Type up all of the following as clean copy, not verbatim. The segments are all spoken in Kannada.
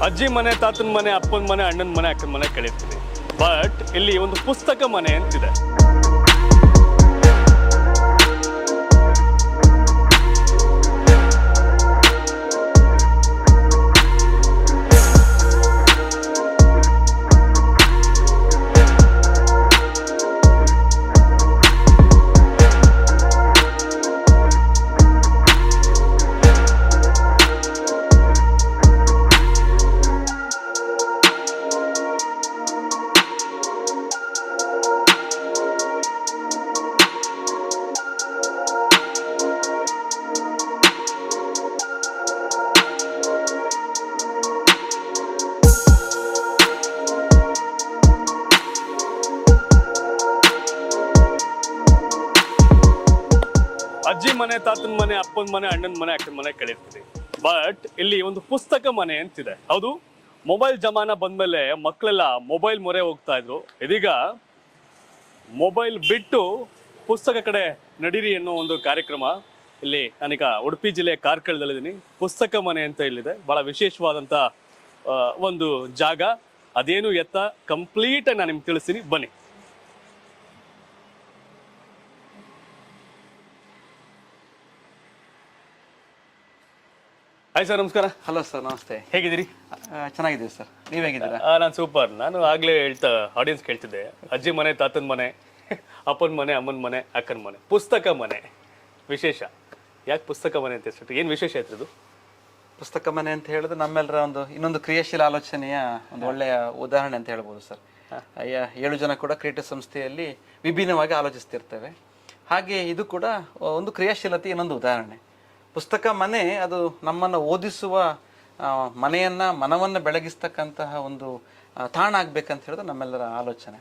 ಅಜ್ಜಿ ಮನೆ, ತಾತನ ಮನೆ, ಅಪ್ಪನ ಮನೆ, ಅಣ್ಣನ ಮನೆ, ಅಕ್ಕನ ಮನೆ ಕೇಳಿರ್ತೀನಿ. ಬಟ್ ಇಲ್ಲಿ ಒಂದು ಪುಸ್ತಕ ಮನೆ ಅಂತಿದೆ. ಅಜ್ಜಿ ಮನೆ, ತಾತನ ಮನೆ, ಅಪ್ಪನ ಮನೆ, ಅಣ್ಣನ ಮನೆ, ಅಕ್ಕನ ಮನೆ ಕೇಳಿರ್ತೀವಿ. ಬಟ್ ಇಲ್ಲಿ ಒಂದು ಪುಸ್ತಕ ಮನೆ ಅಂತಿದೆ. ಹೌದು, ಮೊಬೈಲ್ ಜಮಾನ ಬಂದ್ಮೇಲೆ ಮಕ್ಕಳೆಲ್ಲ ಮೊಬೈಲ್ ಮೊರೆ ಹೋಗ್ತಾ ಇದ್ರು. ಇದೀಗ ಮೊಬೈಲ್ ಬಿಟ್ಟು ಪುಸ್ತಕ ಕಡೆ ನಡೀರಿ ಅನ್ನೋ ಒಂದು ಕಾರ್ಯಕ್ರಮ ಇಲ್ಲಿ ನಾನೀಗ ಉಡುಪಿ ಜಿಲ್ಲೆಯ ಕಾರ್ಕಳದಲ್ಲಿದ್ದೀನಿ. ಪುಸ್ತಕ ಮನೆ ಅಂತ ಇಲ್ಲಿದೆ. ಬಹಳ ವಿಶೇಷವಾದಂಥ ಒಂದು ಜಾಗ. ಅದೇನು ಎತ್ತ ಕಂಪ್ಲೀಟಾಗಿ ನಾನು ನಿಮ್ಗೆ ತಿಳಿಸ್ತೀನಿ, ಬನ್ನಿ. ಹಾಯ್ ಸರ್, ನಮಸ್ಕಾರ. ಹಲೋ ಸರ್, ನಮಸ್ತೆ. ಹೇಗಿದ್ದೀರಿ? ಚೆನ್ನಾಗಿದ್ದೀವಿ ಸರ್, ನೀವು ಹೇಗಿದ್ದೀರಾ? ನಾನು ಸೂಪರ್. ನಾನು ಆಗ್ಲೇ ಆಡಿಯನ್ಸ್ ಕೇಳ್ತಿದ್ದೆ, ಅಜ್ಜಿ ಮನೆ, ತಾತನ ಮನೆ, ಅಪ್ಪನ ಮನೆ, ಅಮ್ಮನ ಮನೆ, ಅಕ್ಕನ ಮನೆ, ಪುಸ್ತಕ ಮನೆ ವಿಶೇಷ. ಯಾಕೆ ಪುಸ್ತಕ ಮನೆ ಅಂತ ಹೆಸರು? ಏನು ವಿಶೇಷ ಆಯ್ತು? ಪುಸ್ತಕ ಮನೆ ಅಂತ ಹೇಳಿದ್ರೆ ನಮ್ಮೆಲ್ಲರ ಇನ್ನೊಂದು ಕ್ರಿಯಾಶೀಲ ಆಲೋಚನೆಯ ಒಂದು ಒಳ್ಳೆಯ ಉದಾಹರಣೆ ಅಂತ ಹೇಳ್ಬೋದು ಸರ್. 7 ಜನ ಕೂಡ ಕ್ರಿಯೇಟಿವ್ ಸಂಸ್ಥೆಯಲ್ಲಿ ವಿಭಿನ್ನವಾಗಿ ಆಲೋಚಿಸ್ತಿರ್ತೇವೆ. ಹಾಗೆ ಇದು ಕೂಡ ಒಂದು ಕ್ರಿಯಾಶೀಲತೆ ಇನ್ನೊಂದು ಉದಾಹರಣೆ. ಪುಸ್ತಕ ಮನೆ ಅದು ನಮ್ಮನ್ನು ಓದಿಸುವ ಮನವನ್ನು ಬೆಳಗಿಸ್ತಕ್ಕಂತಹ ಒಂದು ತಾಣ ಆಗ್ಬೇಕಂತ ಹೇಳಿದ್ರೆ ನಮ್ಮೆಲ್ಲರ ಆಲೋಚನೆ.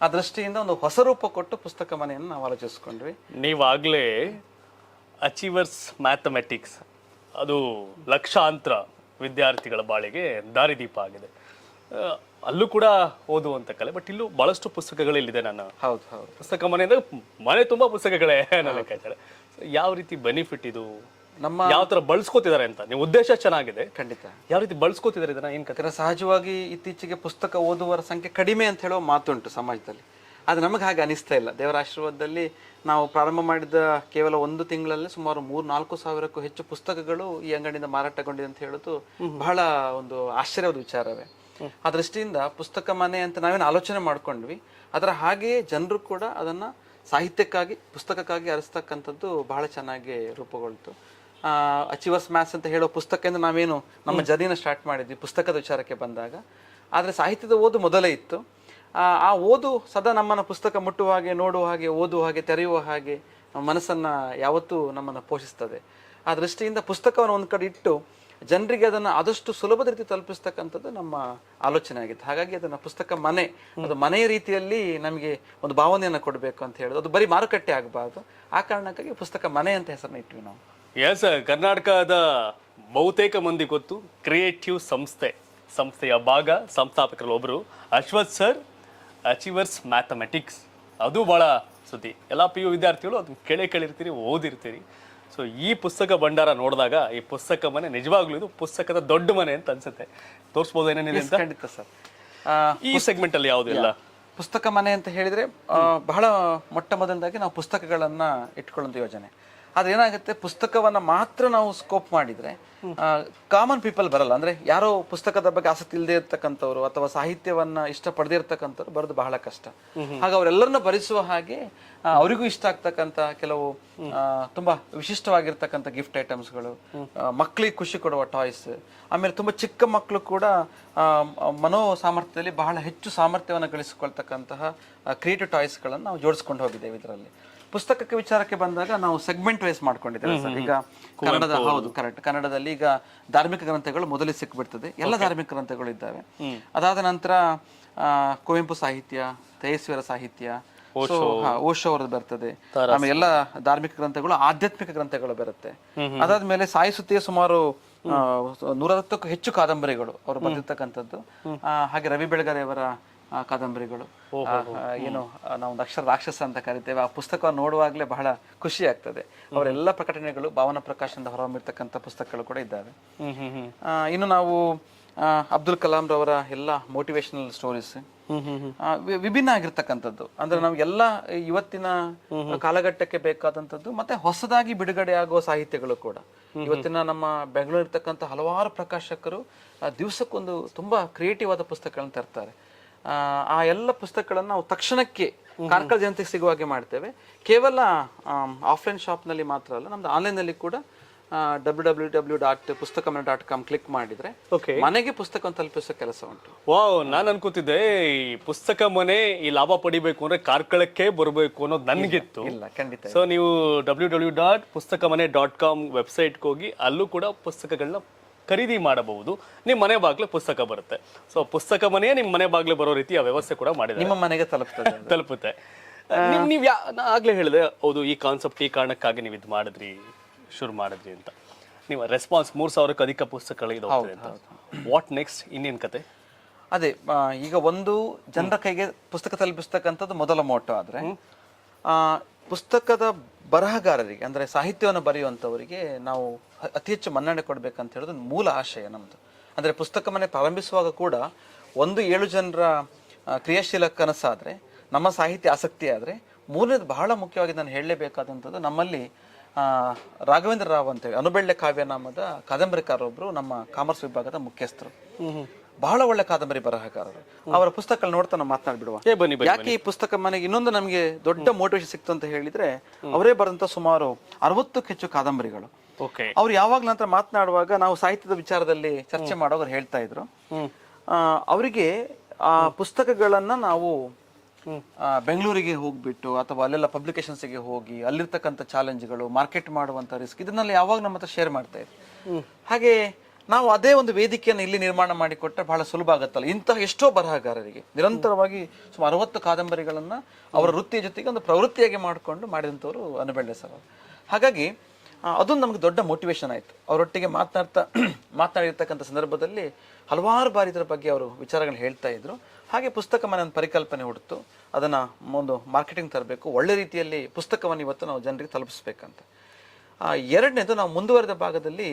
ಆ ದೃಷ್ಟಿಯಿಂದ ಒಂದು ಹೊಸ ರೂಪ ಕೊಟ್ಟು ಪುಸ್ತಕ ಮನೆಯನ್ನು ನಾವು ಆಲೋಚಿಸ್ಕೊಂಡ್ವಿ. ನೀವಾಗಲೇ ಅಚೀವರ್ಸ್ ಮ್ಯಾಥಮೆಟಿಕ್ಸ್ ಅದು ಲಕ್ಷಾಂತರ ವಿದ್ಯಾರ್ಥಿಗಳ ಬಾಳಿಗೆ ದಾರಿದೀಪ ಆಗಿದೆ. ಅಲ್ಲೂ ಕೂಡ ಓದುವಂಥ ಕಲೆ. ಬಟ್ ಇಲ್ಲೂ ಬಹಳಷ್ಟು ಪುಸ್ತಕಗಳಿಲ್ಲಿದೆ. ನಾನು ಹೌದು ಹೌದು ಪುಸ್ತಕ ಮನೆ ಅಂದರೆ ಮನೆ ತುಂಬ ಪುಸ್ತಕಗಳೇ ನನ್ನ ಕೇಳ್ತಾಳೆ. ಯಾವ ರೀತಿ ಬೆನಿಫಿಟ್ ಇದು, ನಮ್ಮ ಯಾವ ತರ ಬಳಸ್ಕೋತಿದ್ದಾರೆ ಅಂತ? ನೀವು ಉದ್ದೇಶ ಚೆನ್ನಾಗಿದೆ, ಖಂಡಿತ. ಯಾವ ರೀತಿ ಬಳಸ್ಕೋತಿದ್ದಾರೆ ಇದನ್ನ, ಏನ್ ಕಥೆ? ಸಹಜವಾಗಿ ಇತ್ತೀಚೆಗೆ ಪುಸ್ತಕ ಓದುವರ ಸಂಖ್ಯೆ ಕಡಿಮೆ ಅಂತ ಹೇಳೋ ಮಾತುಂಟು ಸಮಾಜದಲ್ಲಿ. ಆದರೆ ನಮಗೆ ಹಾಗೆ ಅನಿಸ್ತಾ ಇಲ್ಲ. ದೇವರ ಆಶೀರ್ವಾದದಲ್ಲಿ ನಾವು ಪ್ರಾರಂಭ ಮಾಡಿದ ಕೇವಲ 1 ತಿಂಗಳಲ್ಲಿ ಸುಮಾರು 3-4 ಸಾವಿರಕ್ಕೂ ಹೆಚ್ಚು ಪುಸ್ತಕಗಳು ಈ ಅಂಗಡಿಯಿಂದ ಮಾರಾಟಗೊಂಡಿದೆ ಅಂತ ಹೇಳೋದು ಬಹಳ ಒಂದು ಆಶ್ಚರ್ಯವಾದ ವಿಚಾರವೇ. ಆ ದೃಷ್ಟಿಯಿಂದ ಪುಸ್ತಕ ಮನೆ ಅಂತ ನಾವೇನು ಆಲೋಚನೆ ಮಾಡ್ಕೊಂಡ್ವಿ, ಅದರ ಹಾಗೆಯೇ ಜನರು ಕೂಡ ಅದನ್ನ ಸಾಹಿತ್ಯಕ್ಕಾಗಿ, ಪುಸ್ತಕಕ್ಕಾಗಿ ಅರಿಸ್ತಕ್ಕಂಥದ್ದು ಬಹಳ ಚೆನ್ನಾಗಿ ರೂಪುಗೊಳ್ತು. ಅಚೀವರ್ಸ್ ಮ್ಯಾಥ್ಸ್ ಅಂತ ಹೇಳೋ ಪುಸ್ತಕದಿಂದ ನಾವೇನು ನಮ್ಮ ಜರ್ನಿನ ಸ್ಟಾರ್ಟ್ ಮಾಡಿದ್ವಿ ಪುಸ್ತಕದ ವಿಚಾರಕ್ಕೆ ಬಂದಾಗ. ಆದರೆ ಸಾಹಿತ್ಯದ ಓದು ಮೊದಲೇ ಇತ್ತು. ಆ ಓದು ಸದಾ ನಮ್ಮನ್ನು ಪುಸ್ತಕ ಮುಟ್ಟುವ ಹಾಗೆ, ನೋಡುವ ಹಾಗೆ, ಓದುವ ಹಾಗೆ, ತೆರೆಯುವ ಹಾಗೆ ನಮ್ಮ ಮನಸ್ಸನ್ನು ಯಾವತ್ತೂ ನಮ್ಮನ್ನು ಪೋಷಿಸ್ತದೆ. ಆ ದೃಷ್ಟಿಯಿಂದ ಪುಸ್ತಕವನ್ನು ಒಂದು ಕಡೆ ಇಟ್ಟು ಜನರಿಗೆ ಅದನ್ನು ಆದಷ್ಟು ಸುಲಭದ ರೀತಿ ತಲುಪಿಸ್ತಕ್ಕಂಥದ್ದು ನಮ್ಮ ಆಲೋಚನೆ ಆಗಿತ್ತು. ಹಾಗಾಗಿ ಅದನ್ನು ಪುಸ್ತಕ ಮನೆ, ಅದು ಮನೆಯ ರೀತಿಯಲ್ಲಿ ನಮಗೆ ಒಂದು ಭಾವನೆಯನ್ನು ಕೊಡಬೇಕು ಅಂತ ಹೇಳೋದು. ಅದು ಬರೀ ಮಾರುಕಟ್ಟೆ ಆಗಬಾರ್ದು. ಆ ಕಾರಣಕ್ಕಾಗಿ ಪುಸ್ತಕ ಮನೆ ಅಂತ ಹೆಸರನ್ನ ಇಟ್ವಿ ನಾವು. ಎಸ್, ಕರ್ನಾಟಕದ ಬಹುತೇಕ ಮಂದಿ ಗೊತ್ತು ಕ್ರಿಯೇಟಿವ್ ಸಂಸ್ಥೆಯ ಭಾಗ ಸಂಸ್ಥಾಪಕರಲ್ಲಿ ಒಬ್ಬರು ಅಶ್ವಥ್ ಸರ್. ಅಚೀವರ್ಸ್ ಮ್ಯಾಥಮೆಟಿಕ್ಸ್ ಅದು ಭಾಳ ಸುದ್ದಿ. ಎಲ್ಲ PU ವಿದ್ಯಾರ್ಥಿಗಳು ಅದು ಕೇಳಿರ್ತೀರಿ, ಓದಿರ್ತೀರಿ. ಸೊ ಈ ಪುಸ್ತಕ ಭಂಡಾರ ನೋಡಿದಾಗ ಈ ಪುಸ್ತಕ ಮನೆ ನಿಜವಾಗ್ಲೂ ಇದು ಪುಸ್ತಕದ ದೊಡ್ಡ ಮನೆ ಅಂತ ಅನ್ಸುತ್ತೆ. ತೋರಿಸ್ಬೋದು ಏನೇನಿದೆ ಅಂತ? ಖಂಡಿತ ಸರ್. ಈ ಸೆಗ್ಮೆಂಟ್ ಅಲ್ಲಿ ಯಾವುದಿಲ್ಲ ಪುಸ್ತಕ ಮನೆ ಅಂತ ಹೇಳಿದ್ರೆ ಬಹಳ ಮೊಟ್ಟ ಮೊದಲದಾಗಿ ನಾವು ಪುಸ್ತಕಗಳನ್ನ ಇಟ್ಕೊಳ್ಳುವಂಥ ಯೋಜನೆ. ಆದ್ರೆ ಏನಾಗುತ್ತೆ, ಪುಸ್ತಕವನ್ನ ಮಾತ್ರ ನಾವು ಸ್ಕೋಪ್ ಮಾಡಿದ್ರೆ ಕಾಮನ್ ಪೀಪಲ್ ಬರಲ್ಲ. ಅಂದ್ರೆ ಯಾರೋ ಪುಸ್ತಕದ ಬಗ್ಗೆ ಆಸಕ್ತಿ ಇಲ್ಲದೆ ಇರ್ತಕ್ಕಂಥವ್ರು ಅಥವಾ ಸಾಹಿತ್ಯವನ್ನ ಇಷ್ಟಪಡದೇ ಇರ್ತಕ್ಕಂಥವ್ರು ಬರೋದು ಬಹಳ ಕಷ್ಟ. ಹಾಗೆ ಅವರೆಲ್ಲರನ್ನ ಭರಿಸುವ ಹಾಗೆ ಅವರಿಗೂ ಇಷ್ಟ ಆಗ್ತಕ್ಕಂಥ ಕೆಲವು ತುಂಬಾ ವಿಶಿಷ್ಟವಾಗಿರ್ತಕ್ಕಂಥ ಗಿಫ್ಟ್ ಐಟಮ್ಸ್ಗಳು, ಮಕ್ಕಳಿಗೆ ಖುಷಿ ಕೊಡುವ ಟಾಯ್ಸ್, ಆಮೇಲೆ ತುಂಬಾ ಚಿಕ್ಕ ಮಕ್ಕಳು ಕೂಡ ಮನೋ ಸಾಮರ್ಥ್ಯದಲ್ಲಿ ಬಹಳ ಹೆಚ್ಚು ಸಾಮರ್ಥ್ಯವನ್ನು ಗಳಿಸಿಕೊಳ್ತಕ್ಕಂತಹ ಕ್ರಿಯೇಟಿವ್ ಟಾಯ್ಸ್ಗಳನ್ನು ನಾವು ಜೋಡಿಸ್ಕೊಂಡು ಹೋಗಿದ್ದೇವೆ ಇದರಲ್ಲಿ. ಪುಸ್ತಕಕ್ಕೆ ವಿಚಾರಕ್ಕೆ ಬಂದಾಗ ನಾವು ಸೆಗ್ಮೆಂಟ್ ವೈಸ್ ಮಾಡ್ಕೊಂಡಿದ್ದೇವೆ ಸರ್. ಈಗ ಕನ್ನಡದ, ಹೌದು ಕರೆಕ್ಟ್, ಕನ್ನಡದಲ್ಲಿ ಈಗ ಧಾರ್ಮಿಕ ಗ್ರಂಥಗಳು ಮೊದಲೇ ಸಿಕ್ಬಿಡ್ತದೆ. ಎಲ್ಲ ಧಾರ್ಮಿಕ ಗ್ರಂಥಗಳು ಇದ್ದಾವೆ. ಅದಾದ ನಂತರ ಕುವೆಂಪು ಸಾಹಿತ್ಯ, ತೇಜಸ್ವಿಯರ ಸಾಹಿತ್ಯ, ಓಶೋ ಅವರದ್ದು ಬರ್ತದೆ. ಆಮೇಲೆ ಎಲ್ಲ ಧಾರ್ಮಿಕ ಗ್ರಂಥಗಳು, ಆಧ್ಯಾತ್ಮಿಕ ಗ್ರಂಥಗಳು ಬರುತ್ತೆ. ಅದಾದ್ಮೇಲೆ ಸಾಯಿಸುತ್ತೆಯ ಸುಮಾರು 110ಕ್ಕೂ ಹೆಚ್ಚು ಕಾದಂಬರಿಗಳು ಅವರು ಬರೆದಿರ್ತಕ್ಕಂಥದ್ದು. ಹಾಗೆ ರವಿ ಬೆಳಗೆರೆ ಅವರ ಕಾದಂಬರಿಗಳು, ಏನು ನಾವು ಅಕ್ಷರ ರಾಕ್ಷಸ ಅಂತ ಕರಿತೇವೆ. ಆ ಪುಸ್ತಕವನ್ನು ನೋಡುವಾಗಲೇ ಬಹಳ ಖುಷಿ ಆಗ್ತದೆ. ಅವರೆಲ್ಲ ಪ್ರಕಟಣೆಗಳು ಭಾವನಾ ಪ್ರಕಾಶನದ ಹೊರಹೊಮ್ಮಿರ್ತಕ್ಕಂಥ ಪುಸ್ತಕಗಳು ಕೂಡ ಇದ್ದಾವೆ. ಇನ್ನು ನಾವು ಅಬ್ದುಲ್ ಕಲಾಂ ರವರ ಎಲ್ಲ ಮೋಟಿವೇಶನಲ್ ಸ್ಟೋರೀಸ್ ವಿಭಿನ್ನ ಆಗಿರ್ತಕ್ಕಂಥದ್ದು. ಅಂದ್ರೆ ನಾವು ಎಲ್ಲ ಇವತ್ತಿನ ಕಾಲಘಟ್ಟಕ್ಕೆ ಬೇಕಾದಂಥದ್ದು ಮತ್ತೆ ಹೊಸದಾಗಿ ಬಿಡುಗಡೆ ಆಗುವ ಸಾಹಿತ್ಯಗಳು ಕೂಡ. ಇವತ್ತಿನ ನಮ್ಮ ಬೆಂಗಳೂರು ಇರ್ತಕ್ಕಂಥ ಹಲವಾರು ಪ್ರಕಾಶಕರು ದಿವಸಕ್ಕೊಂದು ತುಂಬಾ ಕ್ರಿಯೇಟಿವ್ ಆದ ಪುಸ್ತಕಗಳನ್ನ ತರ್ತಾರೆ. ಆ ಎಲ್ಲ ಪುಸ್ತಕಗಳನ್ನ ನಾವು ತಕ್ಷಣಕ್ಕೆ ಕಾರ್ಕಳ ಜನತೆಗೆ ಸಿಗುವ ಹಾಗೆ ಮಾಡ್ತೇವೆ. ಕೇವಲ ಆಫ್ಲೈನ್ ಶಾಪ್ನಲ್ಲಿ ಮಾತ್ರ ಅಲ್ಲ, ನಮ್ದು ಆನ್ಲೈನ್ನಲ್ಲಿ ಕೂಡ www.pustakam.com ಕ್ಲಿಕ್ ಮಾಡಿದ್ರೆ ಮನೆಗೆ ಪುಸ್ತಕ ತಲುಪಿಸೋ ಕೆಲಸ ಉಂಟು. ವಾವ್, ನಾನು ಅನ್ಕೋತಿದ್ದೆ ಈ ಪುಸ್ತಕ ಮನೆ ಈ ಲಾಭ ಪಡಿಬೇಕು ಅಂದ್ರೆ ಕಾರ್ಕಳಕ್ಕೆ ಬರಬೇಕು ಅನ್ನೋದು ನನ್ಗಿತ್ತು. ಇಲ್ಲ, ಖಂಡಿತ. ಸೊ ನೀವು www.pustakam.com ವೆಬ್ಸೈಟ್ಗೆ ಹೋಗಿ ಅಲ್ಲೂ ಕೂಡ ಪುಸ್ತಕಗಳನ್ನ ಖರೀದಿ ಮಾಡಬಹುದು. ನಿಮ್ಮ ಮನೆ ಬಾಗ್ಲೆ ಪುಸ್ತಕ ಬರುತ್ತೆ. ಸೊ ಪುಸ್ತಕ ಮನೆಯೇ ನಿಮ್ಮ ಮನೆ ಬಾಗ್ಲೆ ಬರೋ ರೀತಿಯ ವ್ಯವಸ್ಥೆ ಕೂಡ ಮಾಡಿದೆ, ನಿಮ್ಮ ಮನೆಗೆ ತಲುಪುತ್ತೆ. ನೀವು ಆಗ್ಲೇ ಹೇಳಿದೆ, ಹೌದು ಈ ಕಾನ್ಸೆಪ್ಟ್ ಈ ಕಾರಣಕ್ಕಾಗಿ ನೀವು ಇದು ಮಾಡಿದ್ರಿ, ಶುರು ಮಾಡಿದ್ರಿ ಅಂತ. ನೀವು ರೆಸ್ಪಾನ್ಸ್ 3000ಕ್ಕೂ ಅಧಿಕ ಪುಸ್ತಕಗಳು ಅಂತ. ವಾಟ್ ನೆಕ್ಸ್ಟ್, ಇನ್ನೇನ್ ಕತೆ? ಅದೇ ಈಗ ಒಂದು ಜನರ ಕೈಗೆ ಪುಸ್ತಕ ತಲುಪಿಸ್ತಕ್ಕಂಥದ್ದು ಮೊದಲ ಮೋಟೋ ಆದ್ರೆ, ಪುಸ್ತಕದ ಬರಹಗಾರರಿಗೆ ಅಂದ್ರೆ ಸಾಹಿತ್ಯವನ್ನು ಬರೆಯುವಂಥವರಿಗೆ ನಾವು ಅತಿ ಹೆಚ್ಚು ಮನ್ನಣೆ ಕೊಡ್ಬೇಕಂತ ಹೇಳೋದು ಮೂಲ ಆಶಯ ನಮ್ದು. ಅಂದ್ರೆ ಪುಸ್ತಕ ಮನೆ ಪ್ರಾರಂಭಿಸುವಾಗ ಕೂಡ 7 ಜನರ ಕ್ರಿಯಾಶೀಲ ಕನಸಾದ್ರೆ, ನಮ್ಮ ಸಾಹಿತ್ಯ ಆಸಕ್ತಿ ಆದ್ರೆ, ಮೂರನೇದು ಬಹಳ ಮುಖ್ಯವಾಗಿ ನಾನು ಹೇಳಲೇಬೇಕಾದಂಥದ್ದು, ನಮ್ಮಲ್ಲಿ ರಾಘವೇಂದ್ರ ರಾವ್ ಅಂತೇಳಿ ಅನುಬೆಳ್ಳೆ ಕಾವ್ಯನಾಮದ ಕಾದಂಬರಿಕಾರೊಬ್ರು ನಮ್ಮ ಕಾಮರ್ಸ್ ವಿಭಾಗದ ಮುಖ್ಯಸ್ಥರು, ಬಹಳ ಒಳ್ಳೆ ಕಾದಂಬರಿ ಬರಹಗಾರರು. ಅವರ ಪುಸ್ತಕಗಳು ನೋಡ್ತಾ ನಾವು ಮಾತನಾಡ್ಬಿಡುವ. ಯಾಕೆ ಈ ಪುಸ್ತಕ ಮನೆಗೆ ಇನ್ನೊಂದು ನಮಗೆ ದೊಡ್ಡ ಮೋಟಿವೇಶನ್ ಸಿಕ್ತು ಅಂತ ಹೇಳಿದ್ರೆ, ಅವರೇ ಬರೆದಂತ ಸುಮಾರು 60ಕ್ಕೂ ಹೆಚ್ಚು ಕಾದಂಬರಿಗಳು. ಅವ್ರು ಯಾವಾಗ ನಂತರ ಮಾತನಾಡುವಾಗ ನಾವು ಸಾಹಿತ್ಯದ ವಿಚಾರದಲ್ಲಿ ಚರ್ಚೆ ಮಾಡೋರು ಹೇಳ್ತಾ ಇದ್ರು, ಅವರಿಗೆ ಆ ಪುಸ್ತಕಗಳನ್ನ ನಾವು ಬೆಂಗಳೂರಿಗೆ ಹೋಗ್ಬಿಟ್ಟು ಅಥವಾ ಅಲ್ಲೆಲ್ಲ ಪಬ್ಲಿಕೇಶನ್ಸ್ಗೆ ಹೋಗಿ ಅಲ್ಲಿರ್ತಕ್ಕಂಥ ಚಾಲೆಂಜ್ಗಳು, ಮಾರ್ಕೆಟ್ ಮಾಡುವಂತ ರಿಸ್ಕ್, ಇದನ್ನೆಲ್ಲ ಯಾವಾಗ ನಮ್ಮ ಹತ್ರ ಶೇರ್ ಮಾಡ್ತಾ ಇದ್ವಿ. ಹಾಗೆ ನಾವು ಅದೇ ಒಂದು ವೇದಿಕೆಯನ್ನು ಇಲ್ಲಿ ನಿರ್ಮಾಣ ಮಾಡಿಕೊಟ್ರೆ ಬಹಳ ಸುಲಭ ಆಗತ್ತಲ್ಲ. ಇಂತಹ ಎಷ್ಟೋ ಬರಹಗಾರರಿಗೆ ನಿರಂತರವಾಗಿ ಸುಮಾರು 60 ಕಾದಂಬರಿಗಳನ್ನ ಅವರ ವೃತ್ತಿಯ ಜೊತೆಗೆ ಒಂದು ಪ್ರವೃತ್ತಿಯಾಗಿ ಮಾಡಿಕೊಂಡು ಮಾಡಿದಂಥವ್ರು ಅನುಬೆಳ್ಳೆ ಸರ್. ಹಾಗಾಗಿ ಅದೊಂದು ನಮ್ಗೆ ದೊಡ್ಡ ಮೋಟಿವೇಶನ್ ಆಯ್ತು. ಅವರೊಟ್ಟಿಗೆ ಮಾತನಾಡಿರ್ತಕ್ಕಂಥ ಸಂದರ್ಭದಲ್ಲಿ ಹಲವಾರು ಬಾರಿ ಇದರ ಬಗ್ಗೆ ಅವರು ವಿಚಾರಗಳನ್ನ ಹೇಳ್ತಾ ಇದ್ರು. ಹಾಗೆ ಪುಸ್ತಕ ಮನೆ ಒಂದು ಪರಿಕಲ್ಪನೆ ಹುಡ್ತು, ಅದನ್ನ ಒಂದು ಮಾರ್ಕೆಟಿಂಗ್ ತರಬೇಕು, ಒಳ್ಳೆ ರೀತಿಯಲ್ಲಿ ಪುಸ್ತಕವನ್ನು ಇವತ್ತು ನಾವು ಜನರಿಗೆ ತಲುಪಿಸ್ಬೇಕಂತ. ಎರಡನೇದು, ನಾವು ಮುಂದುವರೆದ ಭಾಗದಲ್ಲಿ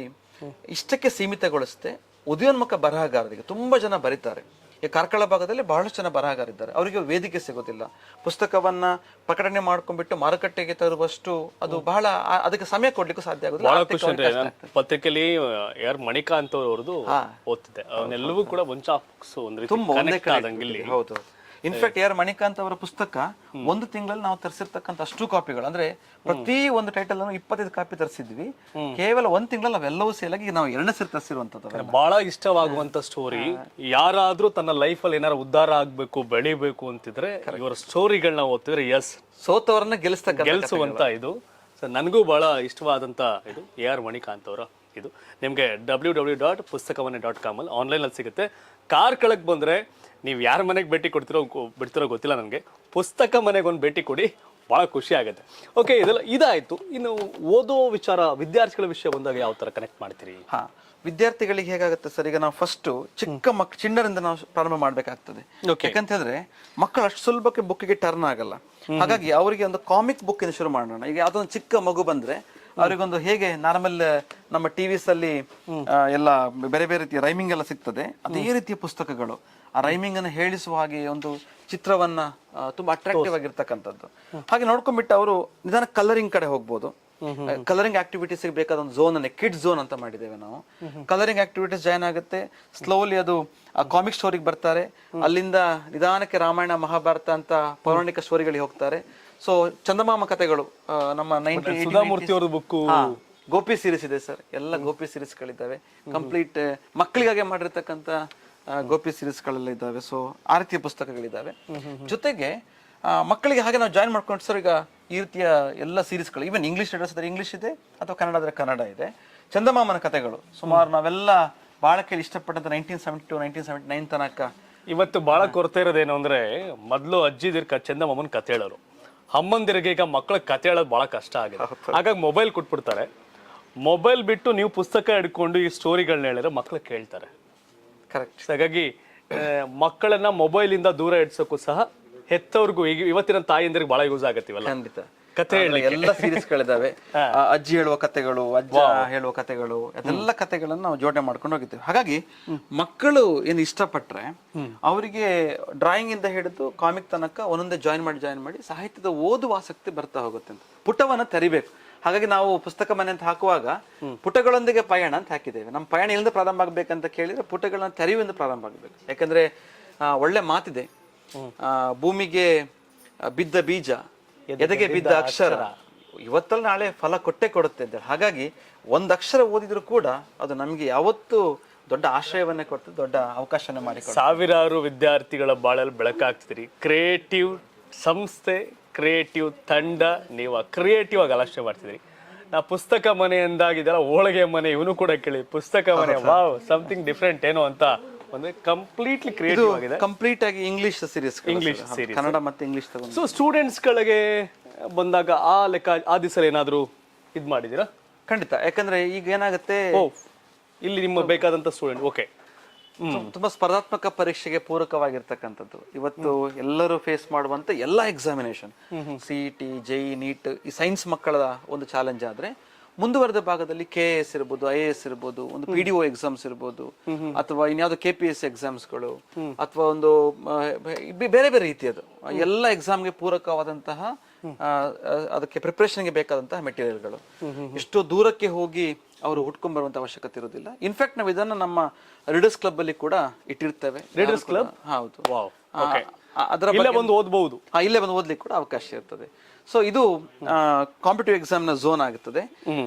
ಇಷ್ಟಕ್ಕೆ ಸೀಮಿತಗೊಳಿಸದೆ ಉದಯೋನ್ಮುಖ ಬರಹಗಾರರಿಗೆ ತುಂಬಾ ಜನ ಬರೀತಾರೆ. ಈ ಕಾರ್ಕಳ ಭಾಗದಲ್ಲಿ ಬಹಳಷ್ಟು ಜನ ಬರಹಗಾರಿದ್ದಾರೆ, ಅವರಿಗೆ ವೇದಿಕೆ ಸಿಗೋದಿಲ್ಲ. ಪುಸ್ತಕವನ್ನ ಪ್ರಕಟಣೆ ಮಾಡ್ಕೊಂಡ್ಬಿಟ್ಟು ಮಾರುಕಟ್ಟೆಗೆ ತರುವಷ್ಟು ಅದು ಬಹಳ, ಅದಕ್ಕೆ ಸಮಯ ಕೊಡ್ಲಿಕ್ಕೂ ಸಾಧ್ಯ ಆಗುದಿಲ್ಲ. ಪತ್ರಿಕೆಯಲ್ಲಿ ಯಾರು ಮಣಿಕಾಂತ್ ಅವ್ರದ್ದು ಓದ್ತಿದ್ದೆ, ಅವನ್ನೆಲ್ಲವೂ ಕೂಡ ಹೌದು. ಇನ್ಫ್ಯಾಕ್ಟ್ ಯಾರು ಮಣಿಕಾಂತ್ ಅವರ ಪುಸ್ತಕ ಒಂದು ತಿಂಗಳಲ್ಲಿ ನಾವು ತರಿಸಿರ್ತಕ್ಕಂಥ ಅಷ್ಟು ಕಾಪಿಗಳು, ಅಂದ್ರೆ ಪ್ರತಿ ಒಂದು ಟೈಟಲ್ ಅನ್ನು 25 ಕಾಪಿ ತರಿಸಿದ್ವಿ. ಕೇವಲ 1 ತಿಂಗಳಲ್ಲಿ ನಾವೆಲ್ಲವೂ ಸೇಲ್ ಆಗಿ ನಾವು 2ನೇ ಸರಿ ತರಿಸಿರುವಂತದ್ದು. ಬಹಳ ಇಷ್ಟವಾಗುವಂತ ಸ್ಟೋರಿ. ಯಾರಾದ್ರೂ ತನ್ನ ಲೈಫ್ ಅಲ್ಲಿ ಏನಾರು ಉದ್ಧಾರ ಆಗ್ಬೇಕು, ಬೆಳಿಬೇಕು ಅಂತಿದ್ರೆ ಇವರ ಸ್ಟೋರಿಗಳನ್ನ ಓದ್ತಿದ್ರೆ ಎಸ್, ಸೋತವರನ್ನ ಗೆಲ್ಸುವಂತ ಇದು. ನನಗೂ ಬಹಳ ಇಷ್ಟವಾದಂತ ಇದು AR ಮಣಿಕಾಂತ್ ಅವರ ಇದು. ನಿಮ್ಗೆ www.pustakam.com ಅಲ್ಲಿ ಆನ್ಲೈನ್ ಅಲ್ಲಿ ಸಿಗುತ್ತೆ. ಕಾರ್ಕಳಕ್ಕೆ ಬಂದ್ರೆ ನೀವು ಯಾರ ಮನೆಗೆ ಭೇಟಿ ಬಿಡ್ತಿರೋ ಗೊತ್ತಿಲ್ಲ ನನಗೆ, ಪುಸ್ತಕ ಮನೆಗೆ ಒಂದು ಭೇಟಿ ಕೊಡಿ, ಬಹಳ ಖುಷಿ ಆಗುತ್ತೆ. ಓಕೆ, ಇದಾಯ್ತು. ಇನ್ನು ಓದೋ ವಿಚಾರ, ವಿದ್ಯಾರ್ಥಿಗಳ ವಿಷಯ ಬಂದಾಗ ಯಾವ ತರ ಕನೆಕ್ಟ್ ಮಾಡ್ತೀರಿ? ವಿದ್ಯಾರ್ಥಿಗಳಿಗೆ ಹೇಗಾಗುತ್ತೆ ಸರ್, ಈಗ ನಾವು ಫಸ್ಟ್ ಚಿಣ್ಣರಿಂದ ನಾವು ಪ್ರಾರಂಭ ಮಾಡ್ಬೇಕಾಗ್ತದೆ. ಯಾಕಂತ ಹೇಳಿದ್ರೆ ಮಕ್ಕಳು ಅಷ್ಟು ಸುಲಭಕ್ಕೆ ಬುಕ್ಕಿಗೆ ಟರ್ನ್ ಆಗಲ್ಲ. ಹಾಗಾಗಿ ಅವರಿಗೆ ಒಂದು ಕಾಮಿಕ್ಸ್ ಬುಕ್ ಇಂದ ಶುರು ಮಾಡೋಣ. ಈಗ ಯಾವ್ದೊಂದು ಚಿಕ್ಕ ಮಗು ಬಂದ್ರೆ ಅವರಿಗೊಂದು ಹೇಗೆ ನಾರ್ಮಲ್ ನಮ್ಮ ಟಿವಿಸ್ ಅಲ್ಲಿ ಎಲ್ಲ ಬೇರೆ ಬೇರೆ ರೀತಿಯ ರೈಮಿಂಗ್ ಎಲ್ಲ ಸಿಗ್ತದೆ, ಅದೇ ರೀತಿಯ ಪುಸ್ತಕಗಳು ಆ ರೈಮಿಂಗ್ ಅನ್ನು ಹೇಳಿಸುವ ಹಾಗೆ ಒಂದು ಚಿತ್ರವನ್ನ ತುಂಬಾ ಅಟ್ರಾಕ್ಟಿವ್ ಆಗಿರ್ತಕ್ಕಂಥದ್ದು. ಹಾಗೆ ನೋಡ್ಕೊಂಡ್ಬಿಟ್ಟು ಅವರು ನಿಧಾನ ಕಲರಿಂಗ್ ಕಡೆ ಹೋಗ್ಬೋದು. ಕಲರಿಂಗ್ ಆಕ್ಟಿವಿಟೀಸ್ ಬೇಕಾದ ಒಂದು ಝೋನ್ ಅನ್ನ ಕಿಡ್ಸ್ ಝೋನ್ ಅಂತ ಮಾಡಿದ್ದೇವೆ ನಾವು. ಕಲರಿಂಗ್ ಆಕ್ಟಿವಿಟೀಸ್ ಜಾಯ್ನ್ ಆಗುತ್ತೆ, ಸ್ಲೋಲಿ ಅದು ಕಾಮಿಕ್ ಸ್ಟೋರಿಗೆ ಬರ್ತಾರೆ, ಅಲ್ಲಿಂದ ನಿಧಾನಕ್ಕೆ ರಾಮಾಯಣ ಮಹಾಭಾರತ ಅಂತ ಪೌರಾಣಿಕ ಸ್ಟೋರಿಗಳಿಗೆ ಹೋಗ್ತಾರೆ. ಸೊ ಚಂದಮಾಮ ಕಥೆಗಳು, ನಮ್ಮ 19 ಬುಕ್ ಗೋಪಿ ಸೀರೀಸ್ ಇದೆ ಸರ್, ಎಲ್ಲ ಗೋಪಿ ಸೀರೀಸ್ಗಳಿದ್ದಾವೆ. ಕಂಪ್ಲೀಟ್ ಮಕ್ಕಳಿಗಾಗೆ ಮಾಡಿರ್ತಕ್ಕಂಥ ಗೋಪಿ ಸೀರೀಸ್ಗಳೆಲ್ಲ ಇದ್ದಾವೆ. ಸೊ ಆ ರೀತಿಯ ಪುಸ್ತಕಗಳಿದ್ದಾವೆ. ಜೊತೆಗೆ ಮಕ್ಕಳಿಗೆ ಹಾಗೆ ನಾವು ಜಾಯಿನ್ ಮಾಡ್ಕೊಂಡು ಸರ್, ಈಗ ಈ ರೀತಿಯ ಎಲ್ಲ ಸೀರೀಸ್ಗಳು, ಈವನ್ ಇಂಗ್ಲಿಷ್ ಅಡ್ರೆಸ್ ಇದ್ರೆ ಇಂಗ್ಲಿಷ್ ಇದೆ ಅಥವಾ ಕನ್ನಡ ಆದರೆ ಕನ್ನಡ ಇದೆ. ಚಂದಮಾಮನ ಕಥೆಗಳು ಸುಮಾರು ನಾವೆಲ್ಲ ಬಹಳ ಕೇಳಿ ಇಷ್ಟಪಟ್ಟಂತ 1972 1979 ತನಕ. ಇವತ್ತು ಬಹಳ ಕೊರತೆ ಇರೋದೇನು ಅಂದ್ರೆ, ಮೊದಲು ಅಜ್ಜಿದಿರ್ ಚಂದಮಾಮನ ಕತೆ ಹೇಳೋರು, ಅಮ್ಮಂದಿರಿಗೆ ಈಗ ಮಕ್ಕಳ ಕತೆ ಹೇಳೋದು ಬಹಳ ಕಷ್ಟ ಆಗಿದೆ. ಹಾಗಾಗಿ ಮೊಬೈಲ್ ಕೊಟ್ಬಿಡ್ತಾರೆ. ಮೊಬೈಲ್ ಬಿಟ್ಟು ನೀವು ಪುಸ್ತಕ ಹಿಡ್ಕೊಂಡು ಈ ಸ್ಟೋರಿಗಳನ್ನ ಹೇಳಿದ್ರೆ ಮಕ್ಕಳು ಕೇಳ್ತಾರೆ. ಕರೆಕ್ಟ್. ಹಾಗಾಗಿ ಮಕ್ಕಳನ್ನ ಮೊಬೈಲ್ ಇಂದ ದೂರ ಇಡ್ಸೋಕ್ಕೂ ಸಹ ಹೆತ್ತವ್ರಿಗೂ ಈಗ ಇವತ್ತಿನ ತಾಯಿಯಂದ್ರಿಗೆ ಬಹಳ ಯೂಸ್ ಆಗತ್ತಿವಲ್ಲ. ಖಂಡಿತ. ಕಥೆ ಎಲ್ಲ ಸೀರೀಸ್ಗಳಿದಾವೆ. ಅಜ್ಜಿ ಹೇಳುವ ಕಥೆಗಳು, ಅಜ್ಜ ಹೇಳುವ ಕಥೆಗಳು, ಅದೆಲ್ಲ ಕಥೆಗಳನ್ನು ನಾವು ಜೋಡಣೆ ಮಾಡ್ಕೊಂಡು ಹೋಗಿದ್ದೇವೆ. ಹಾಗಾಗಿ ಮಕ್ಕಳು ಏನು ಇಷ್ಟಪಟ್ರೆ ಅವರಿಗೆ ಡ್ರಾಯಿಂಗ್ ಇಂದ ಹಿಡಿದು ಕಾಮಿಕ್ ತನಕ ಒಂದೊಂದೇ ಜಾಯಿನ್ ಮಾಡಿ ಸಾಹಿತ್ಯದ ಓದುವ ಆಸಕ್ತಿ ಬರ್ತಾ ಹೋಗುತ್ತೆ ಅಂತ. ಪುಟವನ್ನ ತೆರಿಬೇಕು. ಹಾಗಾಗಿ ನಾವು ಪುಸ್ತಕ ಮನೆ ಅಂತ ಹಾಕುವಾಗ ಪುಟಗಳೊಂದಿಗೆ ಪಯಣ ಅಂತ ಹಾಕಿದ್ದೇವೆ. ನಮ್ಮ ಪಯಣ ಎಲ್ಲಿಂದ ಪ್ರಾರಂಭ ಆಗ್ಬೇಕಂತ ಕೇಳಿದ್ರೆ ಪುಟಗಳನ್ನ ತೆರೆಯುವಿಂದ ಪ್ರಾರಂಭ ಆಗ್ಬೇಕು. ಯಾಕಂದ್ರೆ ಒಳ್ಳೆ ಮಾತಿದೆ, ಭೂಮಿಗೆ ಬಿದ್ದ ಬೀಜ ಎದೆಗೆ ಬಿದ್ದ ಅಕ್ಷರ ಇವತ್ತಲ್ಲ ನಾಳೆ ಫಲ ಕೊಡುತ್ತೆ ಅಂತ. ಹಾಗಾಗಿ ಒಂದ್ ಅಕ್ಷರ ಓದಿದ್ರು ಕೂಡ ಅದು ನಮ್ಗೆ ಯಾವತ್ತೂ ದೊಡ್ಡ ಆಶ್ರಯವನ್ನೇ ಕೊಡ್ತದೆ, ದೊಡ್ಡ ಅವಕಾಶನೇ ಮಾಡಿ. ಸಾವಿರಾರು ವಿದ್ಯಾರ್ಥಿಗಳ ಬಾಳಲ್ಲಿ ಬೆಳಕಾಗ್ತಿದ್ರಿ. ಕ್ರಿಯೇಟಿವ್ ಸಂಸ್ಥೆ, ಕ್ರಿಯೇಟಿವ್ ತಂಡ, ನೀವು ಕ್ರಿಯೇಟಿವ್ ಆಗಿ ಆಲೋಚನೆ ಮಾಡ್ತಿದ್ರಿ. ನಾ ಪುಸ್ತಕ ಮನೆ ಎಂದಾಗಿದ್ದಲ್ಲ, ಹೋಳಿಗೆ ಮನೆ ಇವನು ಕೂಡ ಕೇಳಿ ಪುಸ್ತಕ ಮನೆ, ವಾವ್ ಸಮಥಿಂಗ್ ಡಿಫ್ರೆಂಟ್ ಏನೋ ಅಂತ. ಒಂದು ಕಂಪ್ಲೀಟ್ಲಿ ಕ್ರಿಯೇಟಿವ್ ಆಗಿದೆ. ಕಂಪ್ಲೀಟ್ ಆಗಿ ಇಂಗ್ಲಿಷ್ ಸೀರೀಸ್, ಕನ್ನಡ ಮತ್ತೆ ಇಂಗ್ಲಿಷ್ ತಗೊಂಡು. ಸೊ ಸ್ಟೂಡೆಂಟ್ಸ್ ಗಳಿಗೆ ಬಂದಾಗ ಆ ಲೆಕ್ಕ ಆ ದಿವಸ ಏನಾದ್ರು ಇದ್ ಮಾಡಿದೀರಾ? ಖಂಡಿತ. ಯಾಕಂದ್ರೆ ಈಗ ಏನಾಗುತ್ತೆ, ಇಲ್ಲಿ ನಿಮ್ಗೆ ಬೇಕಾದಂತ ಸ್ಟೂಡೆಂಟ್ ಓಕೆ ತುಂಬಾ ಸ್ಪರ್ಧಾತ್ಮಕ ಪರೀಕ್ಷೆಗೆ ಪೂರಕವಾಗಿರ್ತಕ್ಕಂಥದ್ದು ಇವತ್ತು ಎಲ್ಲರೂ ಫೇಸ್ ಮಾಡುವಂತ ಎಲ್ಲಾ ಎಕ್ಸಾಮಿನೇಷನ್, CET, JEE, NEET, ಈ ಸೈನ್ಸ್ ಮಕ್ಕಳ ಒಂದು ಚಾಲೆಂಜ್ ಆದ್ರೆ ಮುಂದುವರೆದ ಭಾಗದಲ್ಲಿ KS ಇರ್ಬೋದು, IAS ಇರ್ಬೋದು, ಒಂದು PDO ಎಕ್ಸಾಮ್ಸ್ ಇರ್ಬೋದು, ಅಥವಾ ಇನ್ಯಾವುದೋ KPSC ಎಕ್ಸಾಮ್ಸ್ಗಳು, ಅಥವಾ ಒಂದು ಬೇರೆ ಬೇರೆ ರೀತಿಯದು ಎಲ್ಲ ಎಕ್ಸಾಮ್ಗೆ ಪೂರಕವಾದಂತಹ ಅದಕ್ಕೆ ಪ್ರಿಪರೇಷನ್ಗೆ ಬೇಕಾದಂತಹ ಮೆಟೀರಿಯಲ್ಗಳು ಎಷ್ಟೋ ದೂರಕ್ಕೆ ಹೋಗಿ ಅವರು ಹುಡ್ಕೊಂಡ್ ಬರುವಂತ ಅವಶ್ಯಕತೆ ಇರೋದಿಲ್ಲ. ಇನ್ಫ್ಯಾಕ್ಟ್ ನಾವು ಇದನ್ನ ನಮ್ಮ ರೀಡರ್ಸ್ ಕ್ಲಬ್ ಅಲ್ಲಿ ಕೂಡ ಇಟ್ಟಿರ್ತೇವೆ. Readers club? ಹೌದು. ಅದರ ಇಲ್ಲೇ ಬಂದು ಓದಬಹುದು, ಇಲ್ಲೇ ಬಂದು ಓದ್ಲಿಕ್ಕೆ ಕೂಡ ಅವಕಾಶ ಇರ್ತದೆ. ಸೊ ಇದು ಕಾಂಪಿಟೇಟಿವ್ ಎಕ್ಸಾಮ್ ನ ಝೋನ್ ಆಗುತ್ತದೆ.